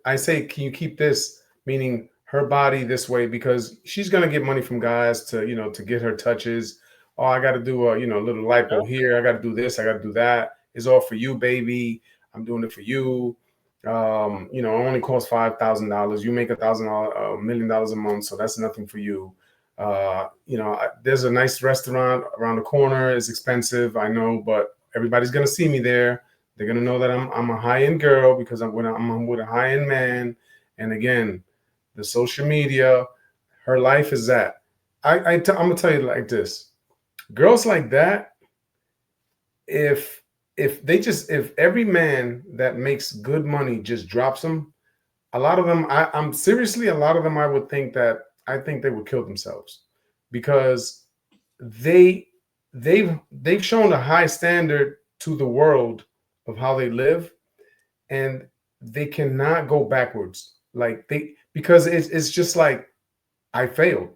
I say, can you keep this? Meaning her body this way, because she's gonna get money from guys to get her touches. Oh, I got to do a little lipo here. I got to do this. I got to do that. It's all for you, baby. I'm doing it for you. It only costs $5,000. You make $1 million a month, so that's nothing for you. There's a nice restaurant around the corner. It's expensive, I know, but everybody's gonna see me there. They're gonna know that I'm a high-end girl because I'm with a high-end man. And again, the social media, her life is that. I'm gonna tell you like this. Girls like that, if every man that makes good money just drops them, a lot of them, a lot of them I would think that I think they would kill themselves because they've shown a high standard to the world of how they live, and they cannot go backwards. Because it's just like I failed.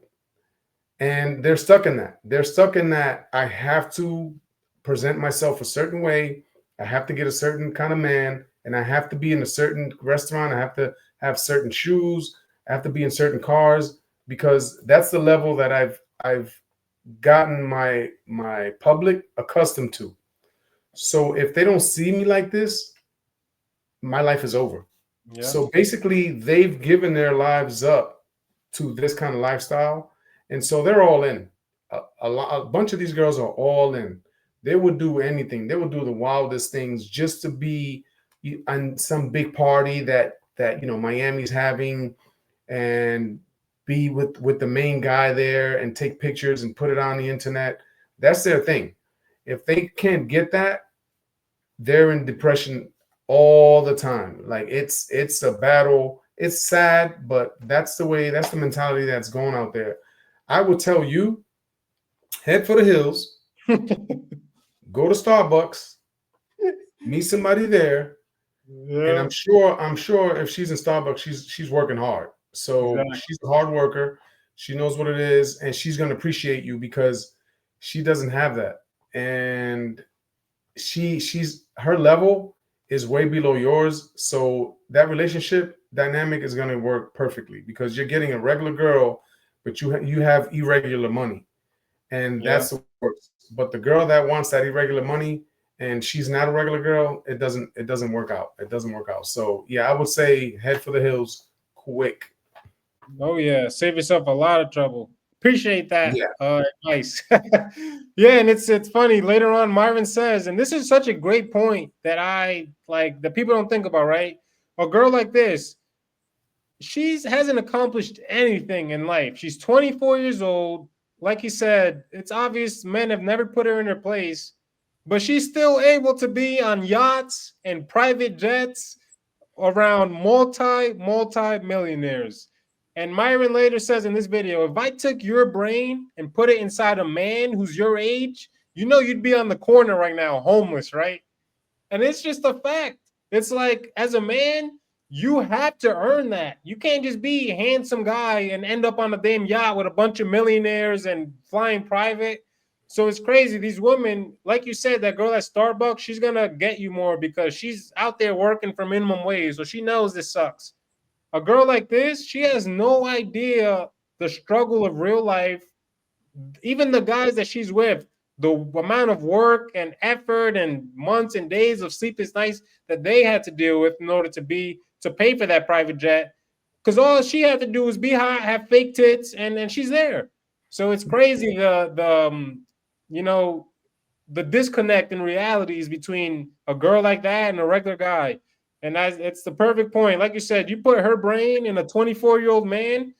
And they're stuck in that. They're stuck in that I have to present myself a certain way. I have to get a certain kind of man, and I have to be in a certain restaurant. I have to have certain shoes. I have to be in certain cars. because that's the level that I've gotten my public accustomed to. So if they don't see me like this, my life is over. Yeah. So basically, they've given their lives up to this kind of lifestyle, and so they're all in. A bunch of these girls are all in. They would do anything. They would do the wildest things just to be on some big party that Miami's having, and be with the main guy there and take pictures and put it on the internet. That's their thing. If they can't get that, they're in depression all the time. Like it's a battle. It's sad, but that's the mentality that's going out there. I would tell you, head for the hills, go to Starbucks, meet somebody there, and I'm sure if she's in Starbucks, she's working hard. So she's a hard worker. She knows what it is, and she's going to appreciate you because she doesn't have that. And she's her level is way below yours. So that relationship dynamic is going to work perfectly because you're getting a regular girl, but you have irregular money. And that's what works. But the girl that wants that irregular money and she's not a regular girl, it doesn't work out. It doesn't work out. So yeah, I would say head for the hills quick. Oh yeah, save yourself a lot of trouble. Appreciate that advice. Yeah, and it's funny. Later on, Myron says, and this is such a great point that that people don't think about, right? A girl like this, she hasn't accomplished anything in life. She's 24 years old. Like he said, it's obvious men have never put her in her place, but she's still able to be on yachts and private jets around multi-millionaires. And Myron later says in this video, if I took your brain and put it inside a man who's your age, you'd be on the corner right now, homeless, right? And it's just a fact. It's like, as a man, you have to earn that. You can't just be a handsome guy and end up on a damn yacht with a bunch of millionaires and flying private. So it's crazy. These women, like you said, that girl at Starbucks, she's going to get you more because she's out there working for minimum wage. So she knows this sucks. A girl like this, she has no idea the struggle of real life. Even the guys that she's with, the amount of work and effort and months and days of sleepless nights that they had to deal with in order to pay for that private jet. Because all she had to do was be hot, have fake tits, and she's there. So it's crazy the disconnect in realities between a girl like that and a regular guy. And it's the perfect point. Like you said, you put her brain in a 24-year-old man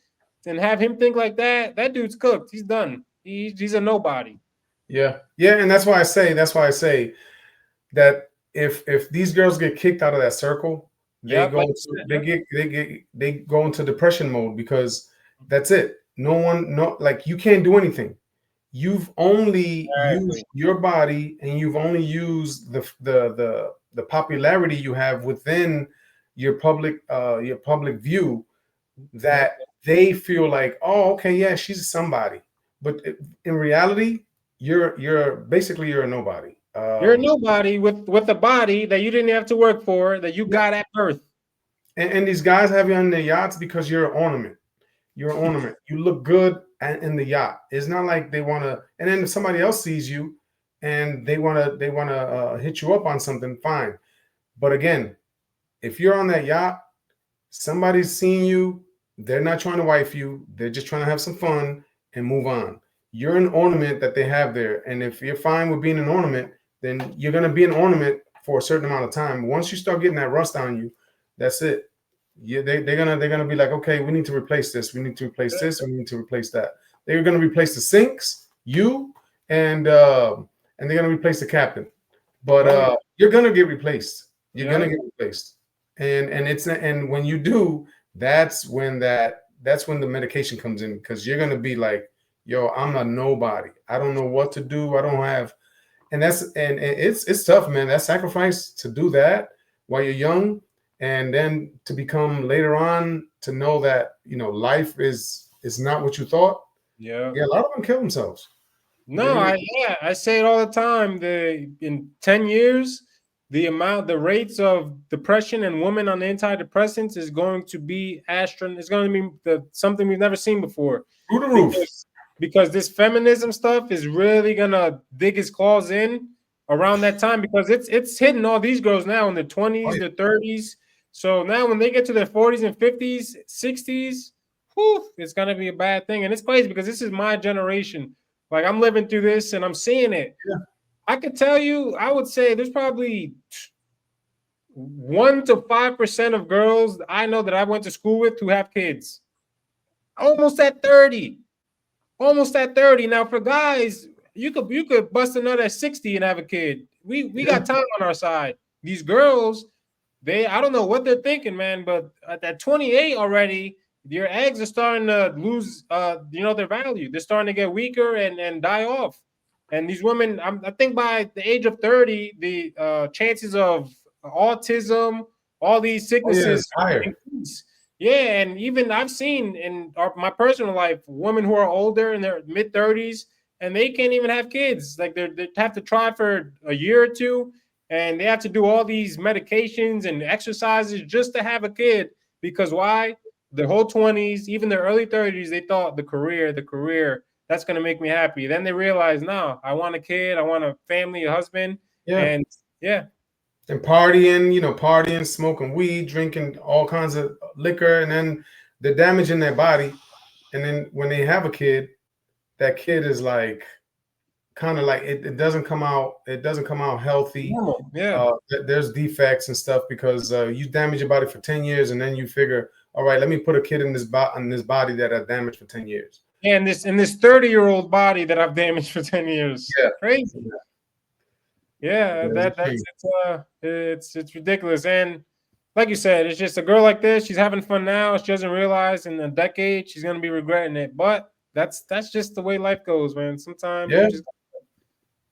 and have him think like that, that dude's cooked. He's done. He's a nobody. Yeah. Yeah. And that's why I say that if these girls get kicked out of that circle, they go into depression mode because that's it. You can't do anything. You've only used your body and you've only used the popularity you have within your public view that they feel like, oh, okay, yeah, she's somebody. But in reality, you're basically a nobody. You're a nobody with a body that you didn't have to work for, that you got at birth. And these guys have you on their yachts because you're an ornament. You're an ornament. You look good in the yacht. It's not like they want to. And then if somebody else sees you and they want to hit you up on something, fine. But again, if you're on that yacht, somebody's seeing you. They're not trying to wife you. They're just trying to have some fun and move on. You're an ornament that they have there. And if you're fine with being an ornament, then you're going to be an ornament for a certain amount of time. Once you start getting that rust on you, that's it. Yeah, they're gonna be like, okay, we need to replace this. We need to replace this. We need to replace that. They're gonna replace the sinks, and they're gonna replace the captain. But you're gonna get replaced. You're gonna get replaced. And when you do, that's when the medication comes in, because you're gonna be like, yo, I'm a nobody. I don't know what to do. I don't have, and it's tough, man. That sacrifice to do that while you're young. And then to become later on to know that, life is not what you thought. Yeah. Yeah, a lot of them kill themselves. No, I say it all the time. In 10 years, the rates of depression and women on antidepressants is going to be It's going to be something we've never seen before. Through the roof. Because this feminism stuff is really gonna dig its claws in around that time, because it's hitting all these girls now in their 20s, their 30s. So now when they get to their 40s and 50s, 60s, it's gonna be a bad thing. And it's crazy because this is my generation. Like, I'm living through this and I'm seeing it. Yeah. I could tell you, I would say there's probably 1 to 5% of girls I know that I went to school with who have kids. Almost at 30. Now, for guys, you could bust a nut at 60 and have a kid. We got time on our side. These girls, I don't know what they're thinking, man, but at 28 already, your eggs are starting to lose their value. They're starting to get weaker and die off. And these women, I think by the age of 30, the chances of autism, all these sicknesses increase. Yeah, and even I've seen in my personal life women who are older in their mid-30s and they can't even have kids. Like, they have to try for a year or two, and they have to do all these medications and exercises just to have a kid. Because why? Their whole 20s, even their early 30s, they thought the career, that's going to make me happy. Then they realize, no, I want a kid, I want a family, a husband. And partying, smoking weed, drinking all kinds of liquor, and then they're damaging their body. And then when they have a kid, that kid is like kind of like it doesn't come out healthy. There's defects and stuff because you damage your body for 10 years, and then you figure, all right, let me put a kid in this body that I damaged for 10 years. Yeah, in this 30-year-old body that I've damaged for 10 years. Yeah, crazy. Yeah, it's ridiculous. And like you said, it's just a girl like this. She's having fun now. She doesn't realize in a decade she's gonna be regretting it. But that's just the way life goes, man. Sometimes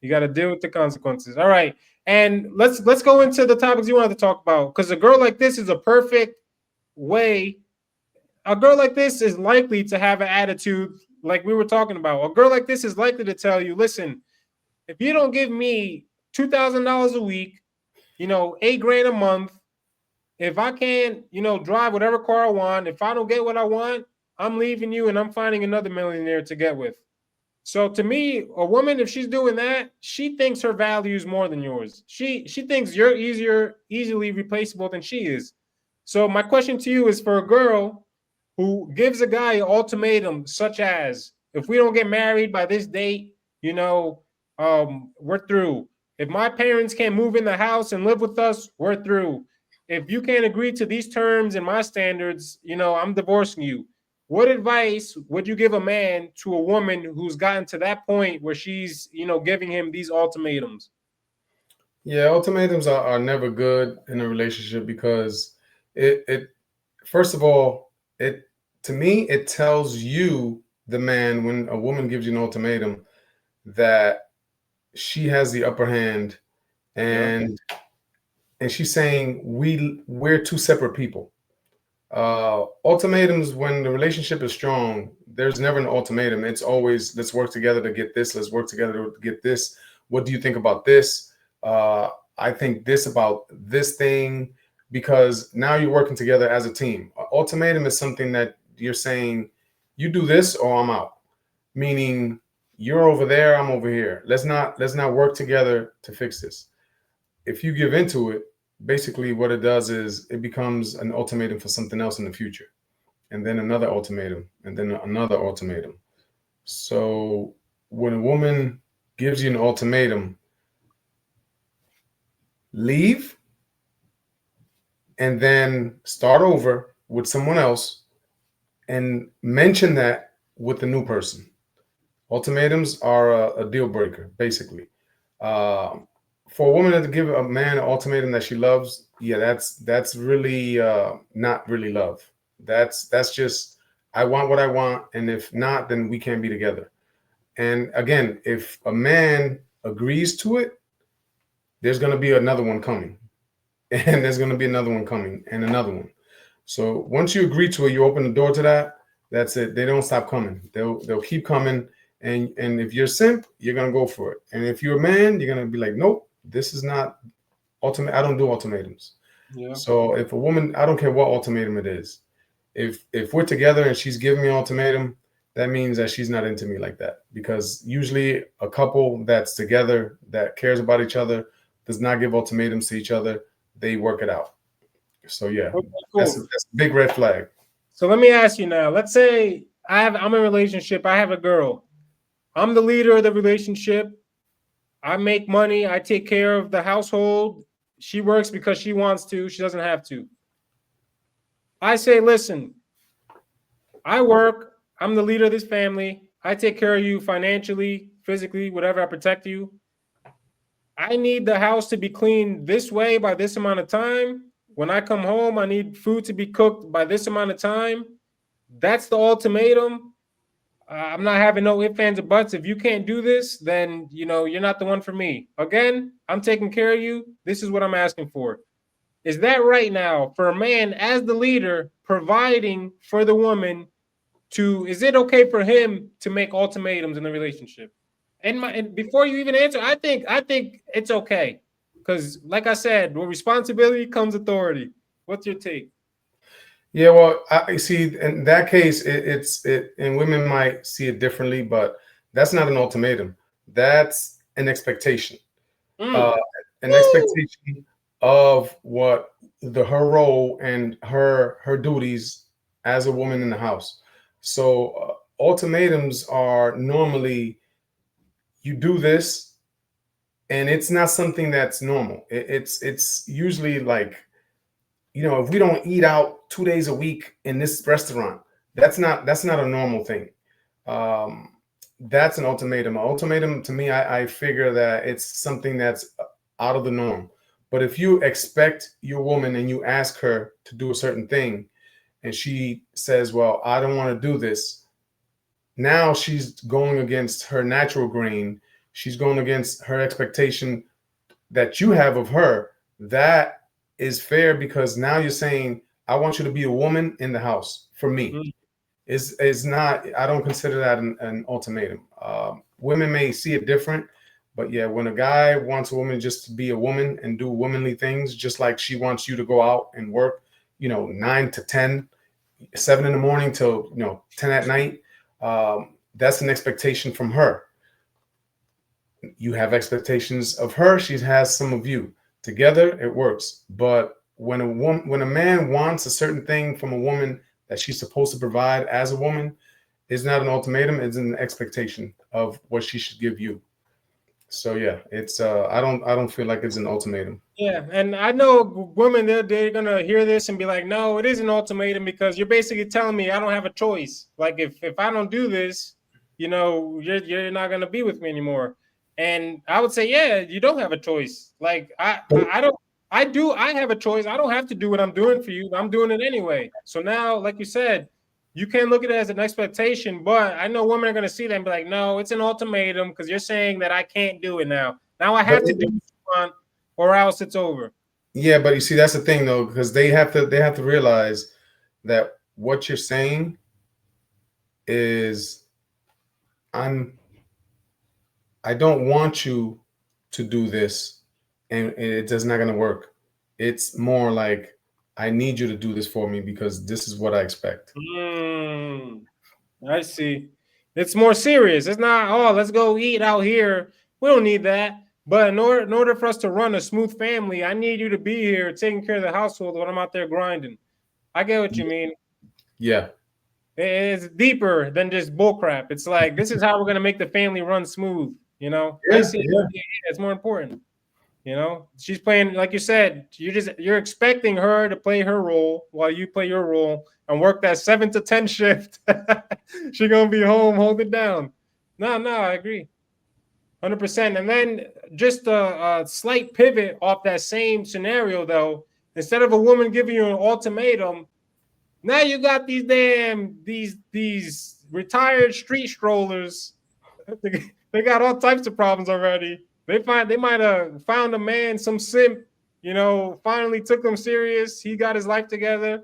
you got to deal with the consequences. All right, and let's go into the topics you wanted to talk about, because a girl like this is a perfect way. A girl like this is likely to have an attitude like we were talking about. A girl like this is likely to tell you, listen, if you don't give me $2,000 a week, $8,000 a month, if I can't, drive whatever car I want, if I don't get what I want, I'm leaving you and I'm finding another millionaire to get with. So to me, a woman, if she's doing that, she thinks her value is more than yours. She thinks you're easily replaceable than she is. So my question to you is, for a girl who gives a guy an ultimatum, such as, if we don't get married by this date, we're through. If my parents can't move in the house and live with us, we're through. If you can't agree to these terms and my standards, I'm divorcing you. What advice would you give a man to a woman who's gotten to that point where she's, giving him these ultimatums? Yeah, ultimatums are never good in a relationship, because it first of all, to me, it tells you, the man, when a woman gives you an ultimatum, that she has the upper hand, and she's saying we're two separate people. Ultimatums, when the relationship is strong, there's never an ultimatum. It's always, let's work together to get this. Let's work together to get this. What do you think about this? I think this about this thing, because now you're working together as a team. Ultimatum is something that you're saying, you do this or I'm out. Meaning, you're over there, I'm over here. Let's not work together to fix this. If you give into it, basically what it does is it becomes an ultimatum for something else in the future, and then another ultimatum, and then another ultimatum. So when a woman gives you an ultimatum, leave and then start over with someone else and mention that with the new person. Ultimatums are a deal breaker, basically. For a woman to give a man an ultimatum that she loves, that's really not really love. That's just, I want what I want, and if not, then we can't be together. And again, if a man agrees to it, there's going to be another one coming, and there's going to be another one coming, and another one. So once you agree to it, you open the door to that. That's it. They don't stop coming. They'll keep coming. And if you're a simp, you're going to go for it. And if you're a man, you're going to be like, nope, this is not I don't do ultimatums. Yeah. So if a woman, I don't care what ultimatum it is. If we're together and she's giving me an ultimatum, that means that she's not into me like that. Because usually a couple that's together, that cares about each other, does not give ultimatums to each other. They work it out. So yeah, okay, cool. that's a big red flag. So let me ask you now. Let's say I'm in a relationship. I have a girl. I'm the leader of the relationship. I make money. I take care of the household. She works because she wants to. She doesn't have to. I say, listen, I work. I'm the leader of this family. I take care of you financially, physically, whatever. I protect you. I need the house to be cleaned this way by this amount of time. When I come home, I need food to be cooked by this amount of time. That's the ultimatum. I'm not having no ifs, ands, or buts. If you can't do this, then you're not the one for me. Again, I'm taking care of you. This is what I'm asking for. Is that right now for a man as the leader providing for the woman is it okay for him to make ultimatums in the relationship? And before you even answer, I think it's okay. Because like I said, with responsibility comes authority. What's your take? Yeah, well, I see in that case, and women might see it differently, but that's not an ultimatum. That's an expectation. An expectation of what her role and her duties as a woman in the house. So ultimatums are normally you do this, and it's not something that's normal. It's usually like, if we don't eat out 2 days a week in this restaurant, that's not a normal thing. That's an ultimatum. An ultimatum to me, I figure that it's something that's out of the norm. But if you expect your woman and you ask her to do a certain thing, and she says, well, I don't want to do this. Now she's going against her natural grain. She's going against her expectation that you have of her. That is fair, because now you're saying, I want you to be a woman in the house for me. Is not, I don't consider that an ultimatum. Women may see it different, but yeah, when a guy wants a woman just to be a woman and do womanly things, just like she wants you to go out and work, 9 to 10, 7 in the morning till 10 at night, that's an expectation from her. You have expectations of her, she has some of you. Together it works. But when a man wants a certain thing from a woman that she's supposed to provide as a woman, it's not an ultimatum, it's an expectation of what she should give you. So yeah, it's I don't feel like it's an ultimatum. Yeah, and I know women, they're gonna hear this and be like, no, it is an ultimatum, because you're basically telling me I don't have a choice. Like if I don't do this, you're not gonna be with me anymore. And I would say, yeah, you don't have a choice. Like I have a choice. I don't have to do what I'm doing for you. I'm doing it anyway. So now, like you said, you can't look at it as an expectation, but I know women are going to see that and be like, no, it's an ultimatum, because you're saying that I can't do it now. Now I have to do what you want, or else it's over. Yeah, but you see, that's the thing though, because they have to realize that what you're saying is, I don't want you to do this, and it's just not going to work. It's more like, I need you to do this for me because this is what I expect. I see. It's more serious. It's not, oh, let's go eat out here. We don't need that. But in order for us to run a smooth family, I need you to be here taking care of the household when I'm out there grinding. I get what you mean. Yeah. It's deeper than just bullcrap. It's like, this is how we're going to make the family run smooth. Yeah, I see. Yeah, it's more important. She's playing, like you said, you're expecting her to play her role while you play your role and work that 7 to 10 shift. She's going to be home, hold it down. No, I agree. 100%. And then just a slight pivot off that same scenario, though. Instead of a woman giving you an ultimatum, now you got these retired street strollers. They got all types of problems already. They might have found a man, some simp, finally took him serious. He got his life together.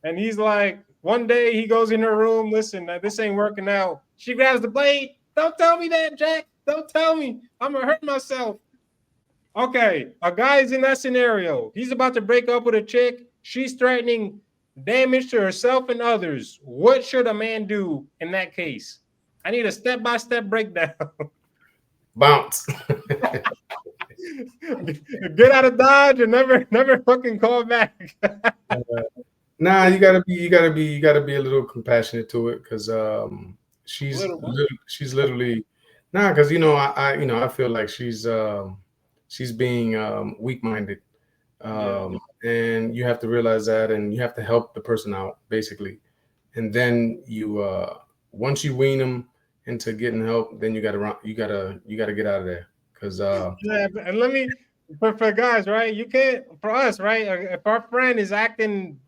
And he's like, one day he goes in her room, listen, this ain't working out. She grabs the blade. Don't tell me that, Jack. Don't tell me. I'm going to hurt myself. Okay, a guy's in that scenario. He's about to break up with a chick. She's threatening damage to herself and others. What should a man do in that case? I need a step-by-step breakdown. Bounce. Get out of Dodge and never fucking call back. Nah, you gotta be a little compassionate to it, because she's literally because I feel like she's being weak-minded, and you have to realize that, and you have to help the person out basically, and then you once you wean them into getting help, then you gotta get out of there, because yeah. And let me for guys, right? You can't, for us, right? If our friend is acting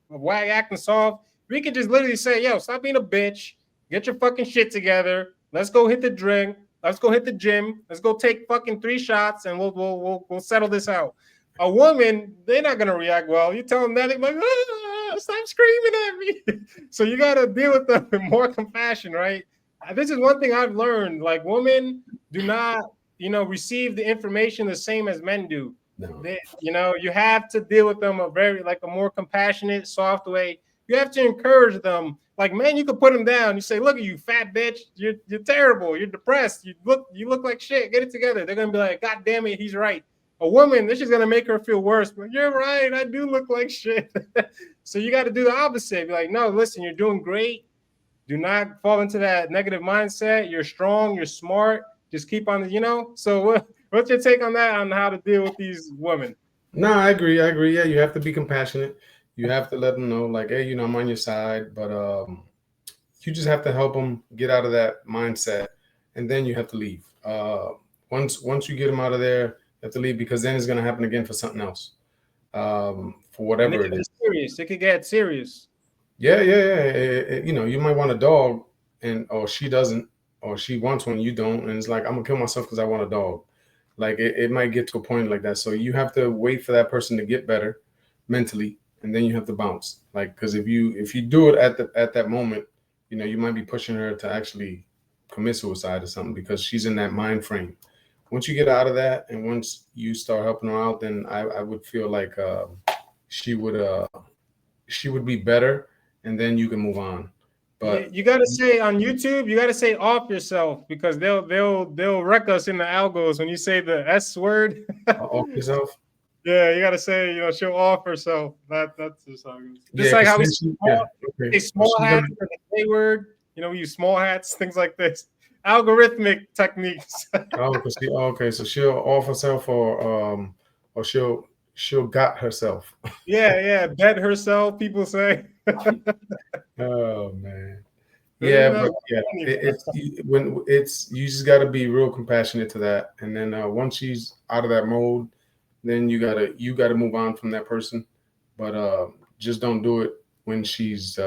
soft, we can just literally say, "Yo, stop being a bitch. Get your fucking shit together. Let's go hit the drink. Let's go hit the gym. Let's go take fucking 3 shots, and we'll settle this out." A woman, they're not gonna react well. You tell them that, they're like, "Stop screaming at me." So you gotta deal with them with more compassion, right? This is one thing I've learned. Like, women do not, receive the information the same as men do. No. You have to deal with them a more compassionate, soft way. You have to encourage them. Like, man, you could put them down. You say, "Look at you, fat bitch. You're terrible. You're depressed. You look like shit. Get it together." They're gonna be like, "God damn it, he's right." A woman, this is gonna make her feel worse. But you're right. I do look like shit. So you got to do the opposite. Be like, "No, listen, you're doing great. Do not fall into that negative mindset. You're strong. You're smart. Just keep on the, So what's your take on that, on how to deal with these women? No, I agree. Yeah, you have to be compassionate. You have to let them know, like, hey, I'm on your side, but you just have to help them get out of that mindset, and then you have to leave. Once you get them out of there, you have to leave, because then it's going to happen again for something else, for whatever it is. Serious. It could get serious. Yeah. You might want a dog, or she doesn't, or she wants one, you don't, and it's like, I'm gonna kill myself because I want a dog. Like, it might get to a point like that. So you have to wait for that person to get better mentally, and then you have to bounce. Like, because if you do it at that moment, you might be pushing her to actually commit suicide or something, because she's in that mind frame. Once you get out of that, and once you start helping her out, then I would feel like she would be better, and then you can move on. But you gotta say on YouTube, you gotta say "off yourself," because they'll wreck us in the algos when you say the S word. Off yourself. Yeah, you gotta say, she'll off herself. That's just how it goes. Just like how we say small hats for the A word. We use small hats, things like this. Algorithmic techniques. Okay, so she'll off herself, or she'll got herself. Yeah, bet herself, people say. Oh man. Yeah, but yeah, you just got to be real compassionate to that, and then once she's out of that mode, then you gotta move on from that person, but just don't do it when she's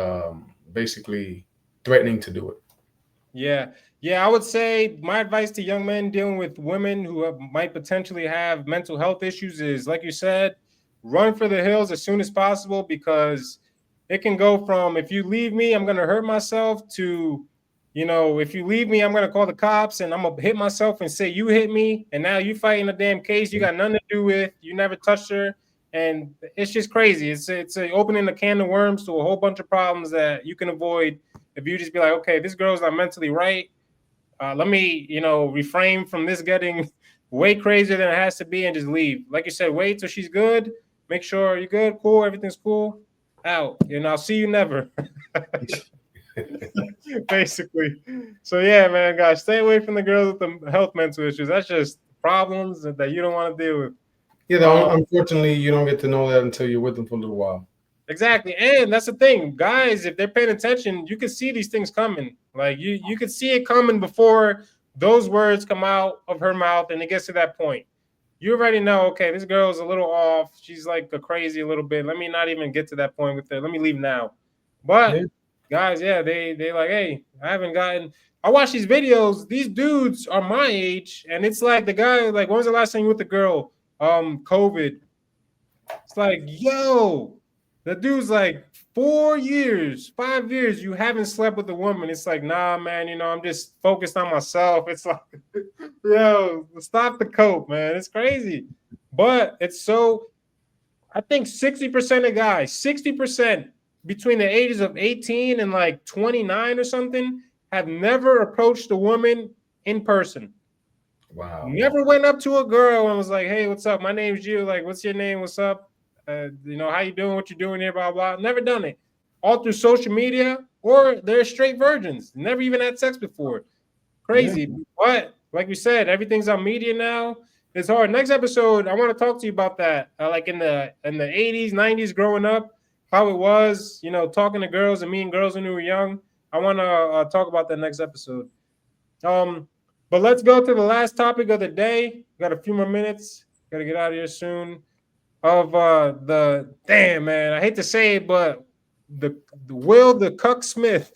basically threatening to do it. Yeah, I would say my advice to young men dealing with women who might potentially have mental health issues is, like you said, run for the hills as soon as possible, because it can go from, if you leave me, I'm going to hurt myself, to, if you leave me, I'm going to call the cops and I'm going to hit myself and say you hit me. And now you fighting a damn case you got nothing to do with. You never touched her. And it's just crazy. It's opening a can of worms to a whole bunch of problems that you can avoid if you just be like, okay, this girl's not mentally right. Let me, refrain from this getting way crazier than it has to be, and just leave. Like you said, wait till she's good. Make sure you're good, cool, everything's cool. Out, and I'll see you never. Basically. So yeah, man, guys, stay away from the girls with the health mental issues. That's just problems that you don't want to deal with. Yeah, unfortunately, you don't get to know that until you're with them for a little while. Exactly. And that's the thing, guys, if they're paying attention, you can see these things coming. Like, you can see it coming before those words come out of her mouth, and it gets to that point. You already know, okay, this girl's a little off. She's like a crazy a little bit. Let me not even get to that point with her. Let me leave now. But guys, they like, hey, I watch these videos. These dudes are my age, and it's like the guy, like, when was the last time you with the girl? COVID. It's like, yo, the dude's like 4 years, 5 years, you haven't slept with a woman. It's like, nah, man, I'm just focused on myself. It's like, yo, stop the cope, man. It's crazy. But it's so, I think 60% of guys, 60% between the ages of 18 and like 29 or something have never approached a woman in person. Wow. Never went up to a girl and was like, hey, what's up? My name's you. Like, what's your name? What's up? How you doing? What you doing here? Blah, blah. Never done it. All through social media, or they're straight virgins. Never even had sex before. Crazy. Yeah. But like we said, everything's on media now. It's hard. Next episode, I want to talk to you about that. Like in the 80s, 90s, growing up, how it was, talking to girls and meeting girls when we were young. I want to talk about that next episode. But let's go to the last topic of the day. Got a few more minutes. Got to get out of here soon. Of damn, man, I hate to say it, but the Will the Cuck Smith.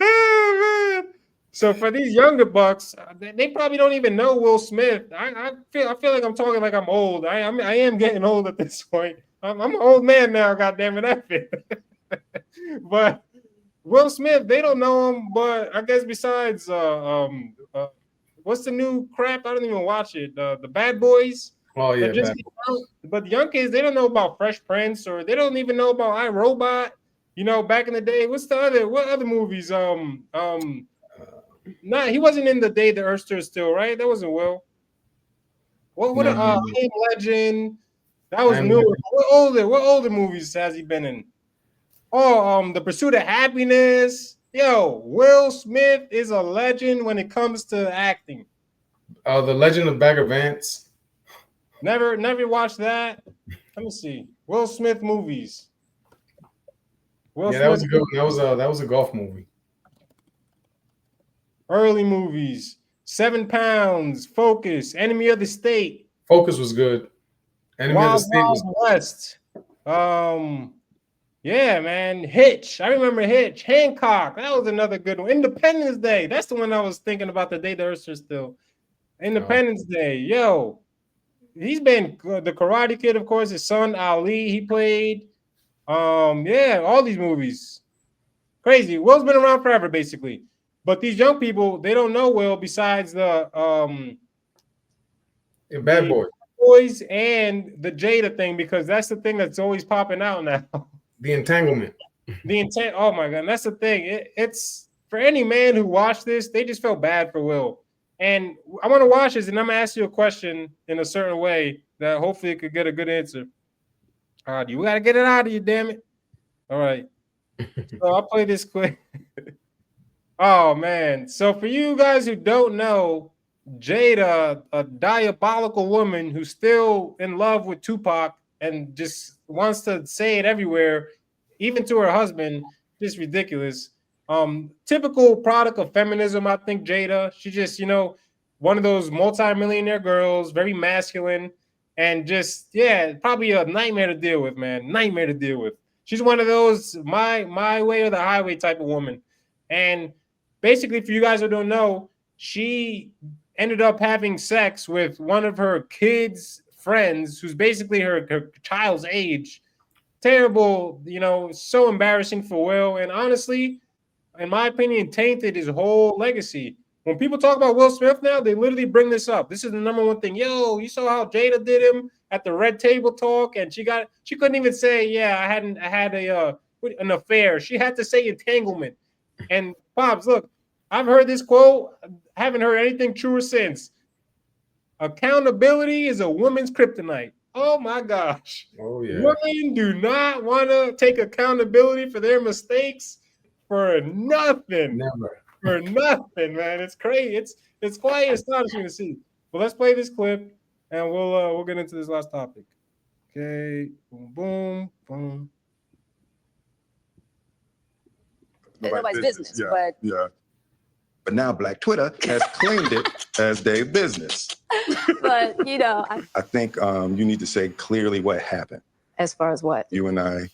Oh, man. So for these younger bucks, they probably don't even know Will Smith. I feel like I'm talking like I'm old. I am getting old at this point. I'm an old man now. God damn it, But Will Smith, they don't know him. But I guess besides, what's the new crap? I don't even watch it. The Bad Boys. Oh yeah. But the young kids, they don't know about Fresh Prince, or they don't even know about iRobot. Back in the day, what other movies? He wasn't in The Day the Earth Stood Still, right? That wasn't Will. What I Am Legend? That was newer. What older movies has he been in? Oh, The Pursuit of Happiness. Yo, Will Smith is a legend when it comes to acting. The Legend of Bagger Vance. Never watched that. Let me see. Will Smith movies. That was a good one. That was a golf movie. Early movies. 7 Pounds, Focus, Enemy of the State. Focus was good. Enemy of the State was West. Yeah, man. Hitch. I remember Hitch. Hancock. That was another good one. Independence Day. That's the one I was thinking about, The Day the Earth Stood Still. Independence Day. Yo. He's been the Karate Kid, of course. His son Ali, he played. Yeah, all these movies. Crazy. Will's been around forever, basically. But these young people, they don't know Will besides the Bad Boys and the Jada thing, because that's the thing that's always popping out now. The entanglement. Oh my God, that's the thing. It's for any man who watched this, they just felt bad for Will. And I want to watch this, and I'm gonna ask you a question in a certain way that hopefully it could get a good answer. You gotta get it out of you, damn it. All right. So I'll play this quick. Oh man. So for you guys who don't know, Jada, a diabolical woman who's still in love with Tupac and just wants to say it everywhere, even to her husband, just ridiculous. Typical product of feminism, I think. Jada, she just, one of those multi-millionaire girls, very masculine, and just, probably a nightmare to deal with, man. Nightmare to deal with. She's one of those my way or the highway type of woman. And basically, for you guys who don't know, she ended up having sex with one of her kids' friends, who's basically her child's age. Terrible, so embarrassing for Will. And honestly, in my opinion, tainted his whole legacy. When people talk about Will Smith now, they literally bring this up. This is the number one thing. Yo, you saw how Jada did him at the Red Table Talk, and she couldn't even say, I had an affair. She had to say entanglement. And Pops, look, I've heard this quote. Haven't heard anything truer since. Accountability is a woman's kryptonite. Oh my gosh. Oh yeah. Women do not want to take accountability for their mistakes for nothing. Never. For nothing, man. It's crazy. It's quite astonishing to see. But let's play this clip and we'll get into this last topic. Okay. Boom, boom, boom. Nobody's business, but But now Black Twitter has claimed it as their business. But I think you need to say clearly what happened. As far as what? You and I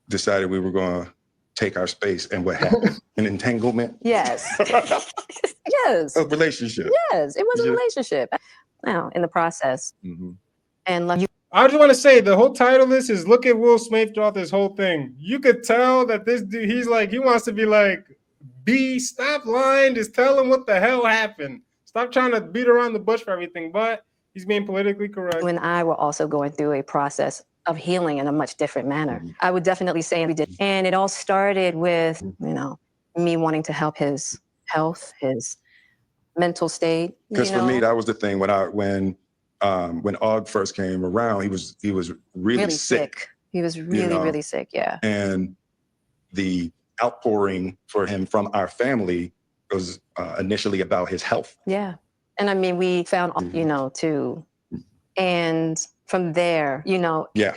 decided we were going to take our space, and what happened? An entanglement? Yes. Yes. A relationship? Yes, it was a relationship. Now, in the process. Mm-hmm. And like I just want to say the whole title of this is "Look at Will Smith throughout this whole thing." You could tell that this dude, he wants to be like, stop lying, just tell him what the hell happened. Stop trying to beat around the bush for everything. But He's being politically correct. You and I were also going through a process of healing in a much different manner. I would definitely say we did. And it all started with, me wanting to help his health, his mental state. Because for me, that was the thing when Og first came around, he was really sick. He was really sick, yeah. And the outpouring for him from our family was initially about his health. Yeah. And I mean, we found, and from there, Yeah.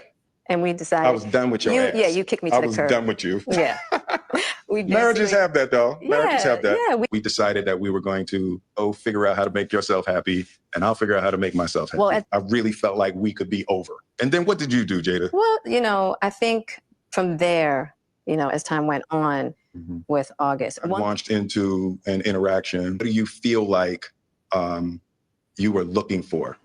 And we decided. I was done with your ass. Yeah, you kicked me to the curb. I was done with you. Yeah. Marriages have that, though. Marriages have that. Yeah, we decided that we were going to figure out how to make yourself happy, and I'll figure out how to make myself happy. Well, I really felt like we could be over. And then what did you do, Jada? Well, I think from there, as time went on with August. I launched into an interaction. What do you feel like you were looking for?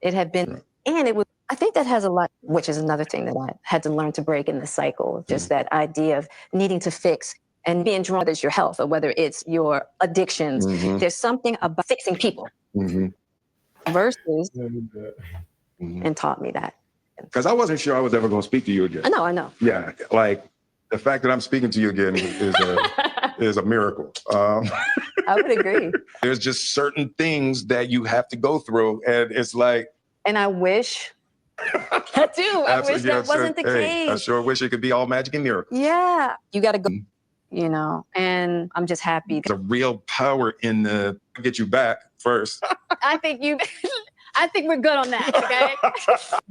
It had been, and it was, I think that has a lot, which is another thing that I had to learn to break in the cycle, just that idea of needing to fix and being drawn, whether it's your health or whether it's your addictions. There's something about fixing people versus, and taught me that. Because I wasn't sure I was ever going to speak to you again. I know. Yeah, like the fact that I'm speaking to you again is a miracle. I would agree. There's just certain things that you have to go through, and it's like. And I wish. I do. I wish that wasn't the case. I sure wish it could be all magic and miracles. Yeah, you got to go. And I'm just happy. There's a real power in the get you back first. I think we're good on that. Okay.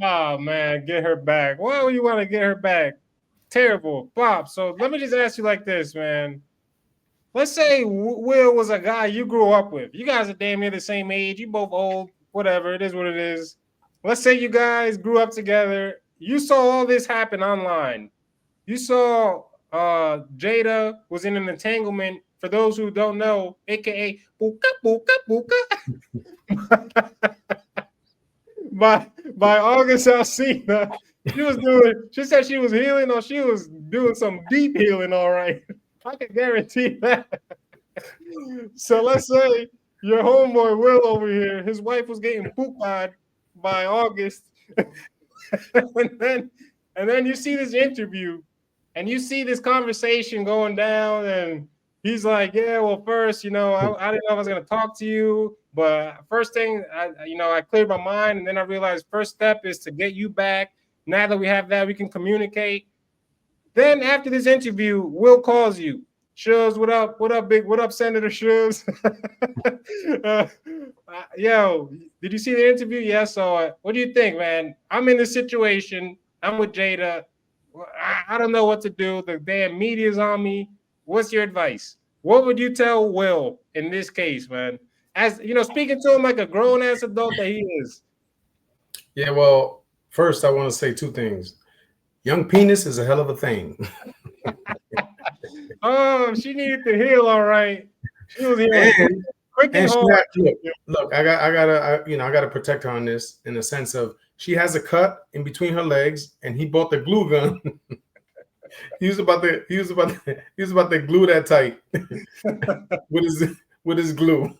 Oh man, get her back. Why would you want to get her back? Terrible, Bob. So let me just ask you like this, man. Let's say Will was a guy you grew up with. You guys are damn near the same age. You both old. Whatever. It is what it is. Let's say you guys grew up together. You saw all this happen online. You saw Jada was in an entanglement. For those who don't know, aka buka buka buka. by August Alsina. She said she was healing, or she was doing some deep healing, all right. I can guarantee that. So let's say your homeboy Will over here, his wife was getting pooped by August. and then you see this interview and you see this conversation going down, and he's like, yeah, well, first, I didn't know I was going to talk to you, but first thing, I cleared my mind, and then I realized first step is to get you back. Now that we have that, we can communicate. Then after this interview, Will calls you. Chuv, what up? What up, big? What up, Senator Chuv? Yo, did you see the interview? Yeah, I saw it. What do you think, man? I'm in this situation. I'm with Jada. I don't know what to do. The damn media's on me. What's your advice? What would you tell Will in this case, man? As speaking to him like a grown-ass adult that he is. Yeah, well, first I want to say two things. Young penis is a hell of a thing. Oh, she needed to heal, all right. She was healing quick and hard. Look, I gotta protect her on this in the sense of she has a cut in between her legs, and he bought the glue gun. he was about to glue that tight with his glue.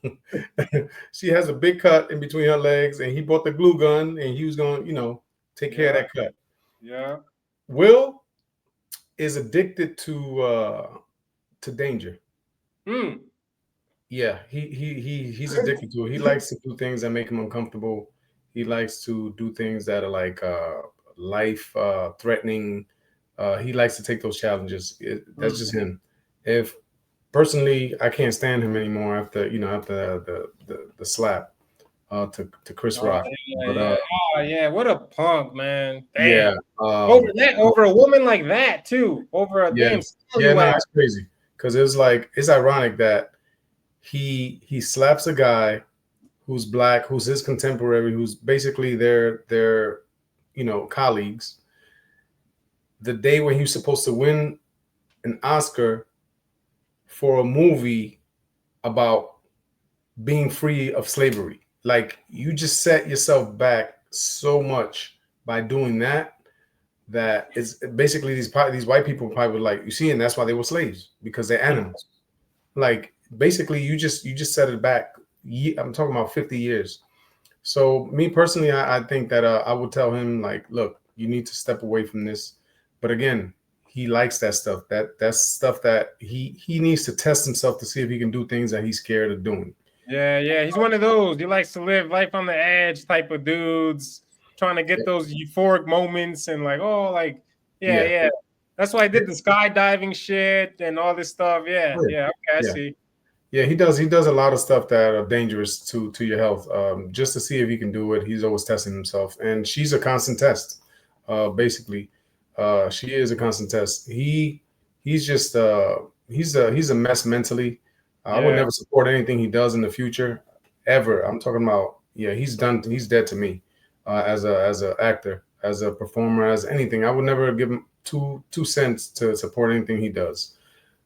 She has a big cut in between her legs, and he bought the glue gun, and he was going, take care of that cut. Yeah. Will is addicted to danger. Yeah, he's addicted to it. He likes to do things that make him uncomfortable. He likes to do things that are like life threatening. He likes to take those challenges. That's just him. If personally, I can't stand him anymore after the slap to Chris Rock. Yeah, what a punk, man. Damn. Yeah, over a woman like that too. Over a damn. It's crazy because it's ironic that he slaps a guy who's black, who's his contemporary, who's basically their colleagues. The day when he was supposed to win an Oscar for a movie about being free of slavery. Like, you just set yourself back so much by doing that it's basically these white people probably were like, you see, and that's why they were slaves, because they're animals. Like, basically you just set it back. I'm talking about 50 years. So me personally, I think that I would tell him like, look, you need to step away from this. But again, he likes that stuff. That's stuff that he needs to test himself to see if he can do things that he's scared of doing. Yeah. He's one of those. He likes to live life on the edge type of dudes, trying to get those euphoric moments and like, oh, like, yeah. That's why I did the skydiving shit and all this stuff. Yeah. Okay, I see. Yeah, he does a lot of stuff that are dangerous to your health. Just to see if he can do it, he's always testing himself, and she's a constant test. Basically, she is a constant test. He's just he's a mess mentally. I would never support anything he does in the future, ever. I'm talking about he's done. He's dead to me as a actor, as a performer, as anything. I would never give him two cents to support anything he does.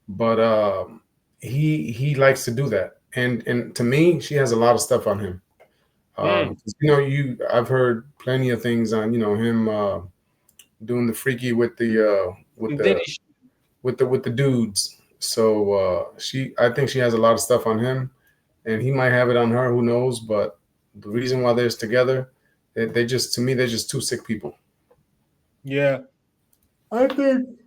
But he likes to do that, and to me, she has a lot of stuff on him. I've heard plenty of things on him doing the freaky with the dudes. So I think she has a lot of stuff on him, and he might have it on her. Who knows? But the reason why they're together, they're just two sick people. Yeah, I think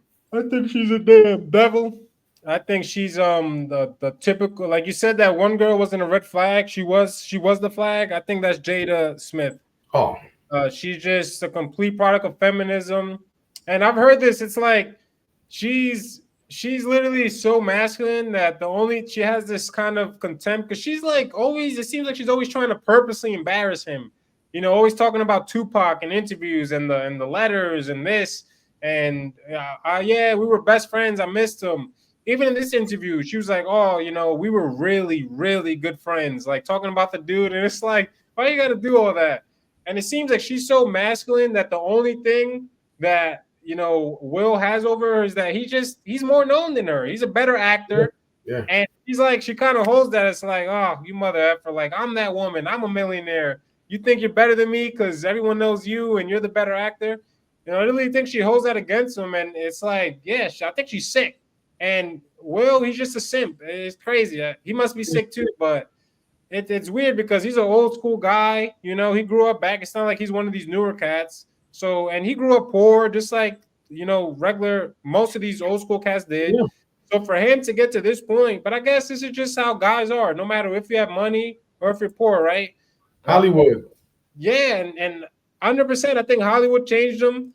she's a damn devil. I think she's the typical, like you said, that one girl wasn't a red flag. She was the flag. I think that's Jada Smith. Oh, she's just a complete product of feminism. And I've heard this. It's like she's literally so masculine that she has this kind of contempt because she's like always. It seems like she's always trying to purposely embarrass him. Always talking about Tupac in interviews and the letters and this and we were best friends. I missed him. Even in this interview, she was like, oh, we were really, really good friends, like talking about the dude. And it's like, why you got to do all that? And it seems like she's so masculine that the only thing that, Will has over her is that he's more known than her. He's a better actor. Yeah. And she's like, she kind of holds that. It's like, oh, you mother effer. Like, I'm that woman. I'm a millionaire. You think you're better than me because everyone knows you and you're the better actor? I really think she holds that against him. And it's like, yeah, I think she's sick. And Will, he's just a simp. It's crazy. He must be sick too, but it's weird because he's an old school guy. He grew up back. It's not like he's one of these newer cats. So, and he grew up poor, just like, regular, most of these old school cats did. Yeah. So for him to get to this point, but I guess this is just how guys are, no matter if you have money or if you're poor, right? Hollywood. Yeah, and 100%, I think Hollywood changed them.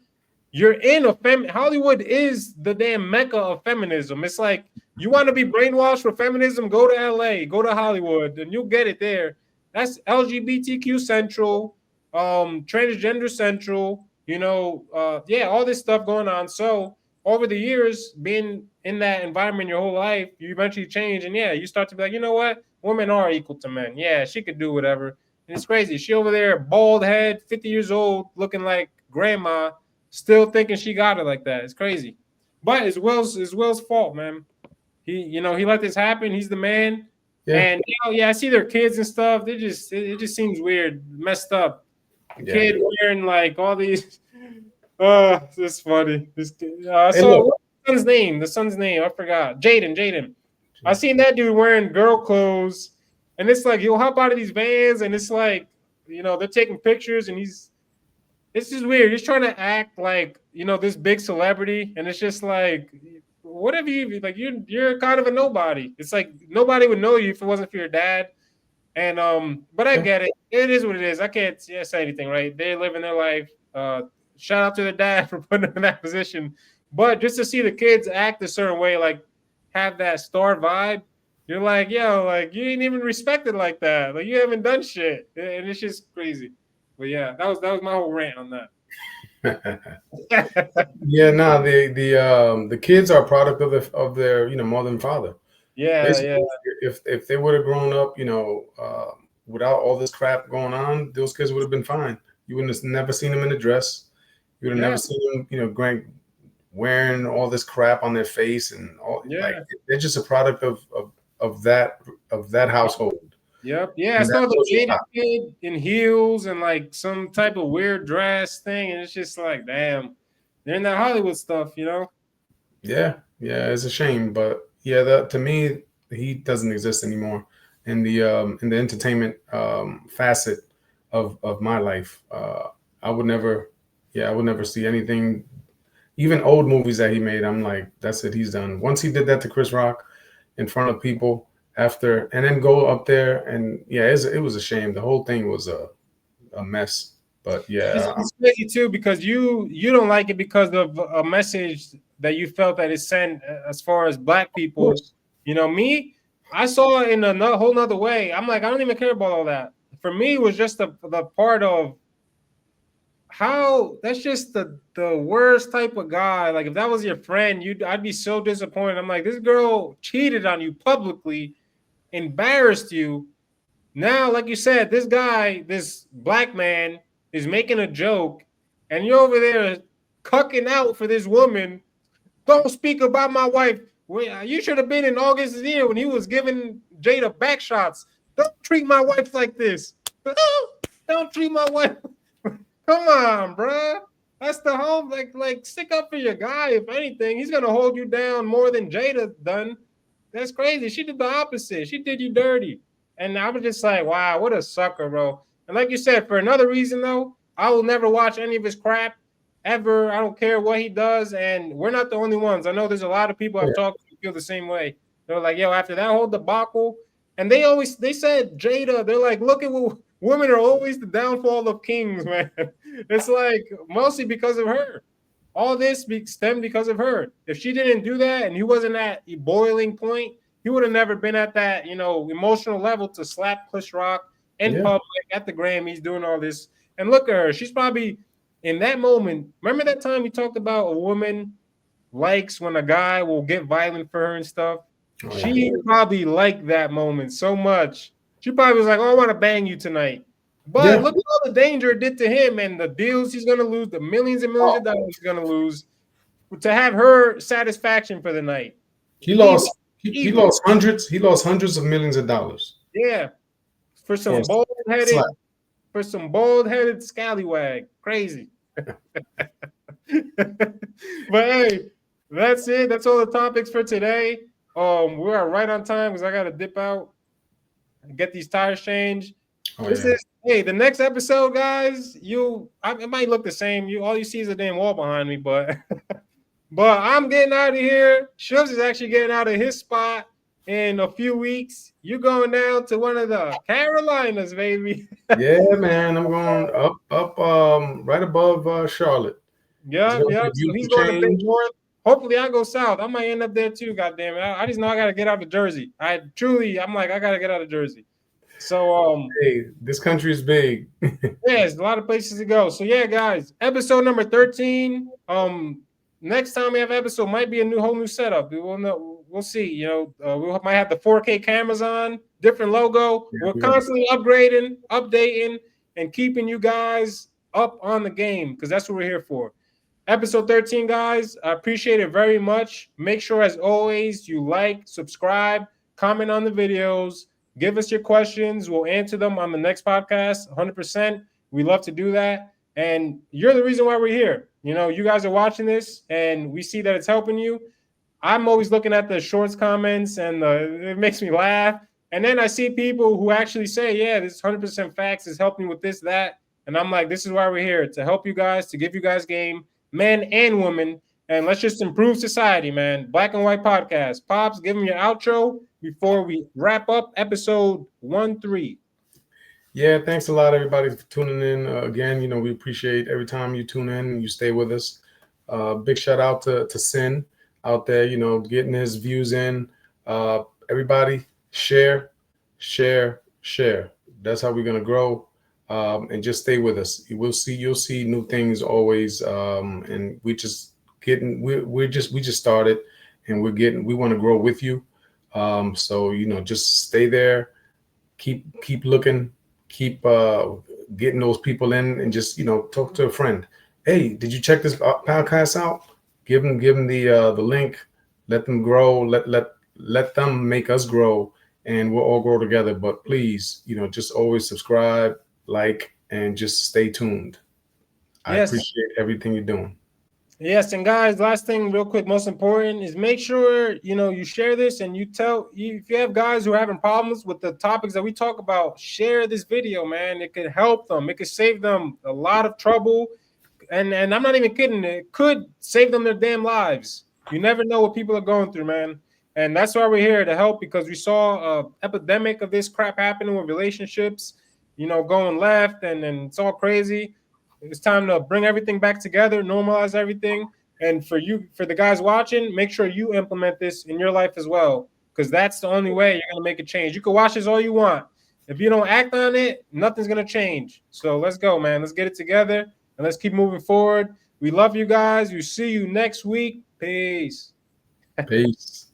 You're in Hollywood is the damn mecca of feminism. It's like you want to be brainwashed for feminism, go to LA, go to Hollywood, and you'll get it there. That's LGBTQ central, transgender central, all this stuff going on. So over the years, being in that environment your whole life, you eventually change. And you start to be like, you know what? Women are equal to men. Yeah, she could do whatever. And it's crazy. She over there, bald head, 50 years old, looking like grandma, still thinking she got it like that. It's crazy. But it's Will's fault, man. He let this happen. He's the man. Yeah. And I see their kids and stuff. It just seems weird, messed up. The kid wearing like all these. This is funny. What's the son's name? I forgot. Jaden. I seen that dude wearing girl clothes, and it's like he'll hop out of these vans, and it's like they're taking pictures, and it's just weird. He's trying to act like this big celebrity, and it's just like, what have you like? You're kind of a nobody. It's like nobody would know you if it wasn't for your dad. And but I get it. It is what it is. I can't say anything, right? They're living their life. Shout out to their dad for putting them in that position. But just to see the kids act a certain way, like have that star vibe, you're like, yo, like you ain't even respected like that. Like you haven't done shit, and it's just crazy. But yeah, that was my whole rant on that. The kids are a product of their mother and father. Yeah. If they would have grown up, without all this crap going on, those kids would have been fine. You wouldn't have never seen them in a dress. You would have never seen them, wearing all this crap on their face and all. Like they're just a product of that household. Yep. Yeah, I saw the Jada kid in heels and like some type of weird dress thing, and it's just like, damn, they're in that Hollywood stuff, Yeah, it's a shame, but to me, he doesn't exist anymore in the entertainment facet of my life. I would never see anything, even old movies that he made. I'm like, that's it, he's done. Once he did that to Chris Rock in front of people after, and then go up there and it was a shame. The whole thing was a mess. But yeah, it's crazy too, because you don't like it because of a message that you felt that it sent as far as black people. You know, me, I saw it in a whole nother way. I'm like, I don't even care about all that. For me, it was just the part of how that's just the worst type of guy. Like, if that was your friend, I'd be so disappointed. I'm like, this girl cheated on you publicly, embarrassed you. Now, like you said, this guy, this black man, is making a joke, and you're over there cucking out for this woman. Don't speak about my wife. You should have been in August's ear when he was giving Jada back shots. Don't treat my wife like this. Don't treat my wife. Come on, bruh. That's the whole like stick up for your guy. If anything, he's gonna hold you down more than Jada done. That's crazy. She did the opposite. She did you dirty. And I was just like, wow, what a sucker, bro. And like you said, for another reason though, I will never watch any of his crap ever. I don't care what he does. And we're not the only ones. I know there's a lot of people I've talked to who feel the same way. They're like, yo, after that whole debacle, and they said Jada, they're like, look at what women are always the downfall of kings, man. It's like mostly because of her. All this stemmed because of her. If she didn't do that and he wasn't at a boiling point, he would have never been at that, emotional level to slap Chris Rock in public at the Grammys doing all this. And look at her. She's probably in that moment. Remember that time we talked about a woman likes when a guy will get violent for her and stuff? Oh, she probably liked that moment so much. She probably was like, oh, I want to bang you tonight. But look at all the danger it did to him and the deals he's going to lose, the millions and millions of dollars he's going to lose to have her satisfaction for the night. He lost hundreds. He lost hundreds of millions of dollars. Yeah, for some bald-headed scallywag. Crazy. But hey, that's it. That's all the topics for today. We are right on time because I got to dip out and get these tires changed. The next episode, guys. It might look the same. All you see is a damn wall behind me, but I'm getting out of here. Chuv is actually getting out of his spot in a few weeks. You're going down to one of the Carolinas, baby. Yeah, man. I'm going up, right above Charlotte. Yeah. So he's going to Big North. Hopefully, I go south. I might end up there too. Goddamn it! I just know I got to get out of Jersey. I'm like, I got to get out of Jersey. So, hey, this country is big. There's a lot of places to go. So yeah, guys, episode number 13. Next time we have episode might be a whole new setup. We'll know. We'll see. We might have the 4K cameras on, different logo. We're constantly upgrading, updating, and keeping you guys up on the game because that's what we're here for. Episode 13, guys. I appreciate it very much. Make sure, as always, you like, subscribe, comment on the videos. Give us your questions. We'll answer them on the next podcast, 100%. We love to do that. And you're the reason why we're here. You guys are watching this, and we see that it's helping you. I'm always looking at the shorts comments, and it makes me laugh. And then I see people who actually say, yeah, this is 100% facts. It's helping me with this, that. And I'm like, this is why we're here, to help you guys, to give you guys game, men and women. And let's just improve society, man. Black and White Podcast. Pops, give them your outro before we wrap up episode 13. Yeah, thanks a lot, everybody, for tuning in. Again, we appreciate every time you tune in and you stay with us. Big shout out to Sin out there, getting his views in. Everybody, share. That's how we're gonna grow. And just stay with us. You'll see new things always. And we just started, and we want to grow with you. So just stay there, keep looking, keep getting those people in, and just talk to a friend. Hey, did you check this podcast out? Give them the link. Let them grow. Let them make us grow, and we'll all grow together. But please, just always subscribe, like, and just stay tuned. I appreciate everything you're doing. Yes, and guys, last thing real quick, most important is make sure you share this and you tell if you have guys who are having problems with the topics that we talk about, share this video, man. It could help them, it could save them a lot of trouble. And I'm not even kidding, it could save them their damn lives. You never know what people are going through, man. And that's why we're here to help, because we saw an epidemic of this crap happening with relationships, going left, and it's all crazy. It's time to bring everything back together, normalize everything. And for the guys watching, make sure you implement this in your life as well, because that's the only way you're going to make a change. You can watch this all you want. If you don't act on it, nothing's going to change. So let's go, man. Let's get it together, and let's keep moving forward. We love you guys. We see you next week. Peace. Peace.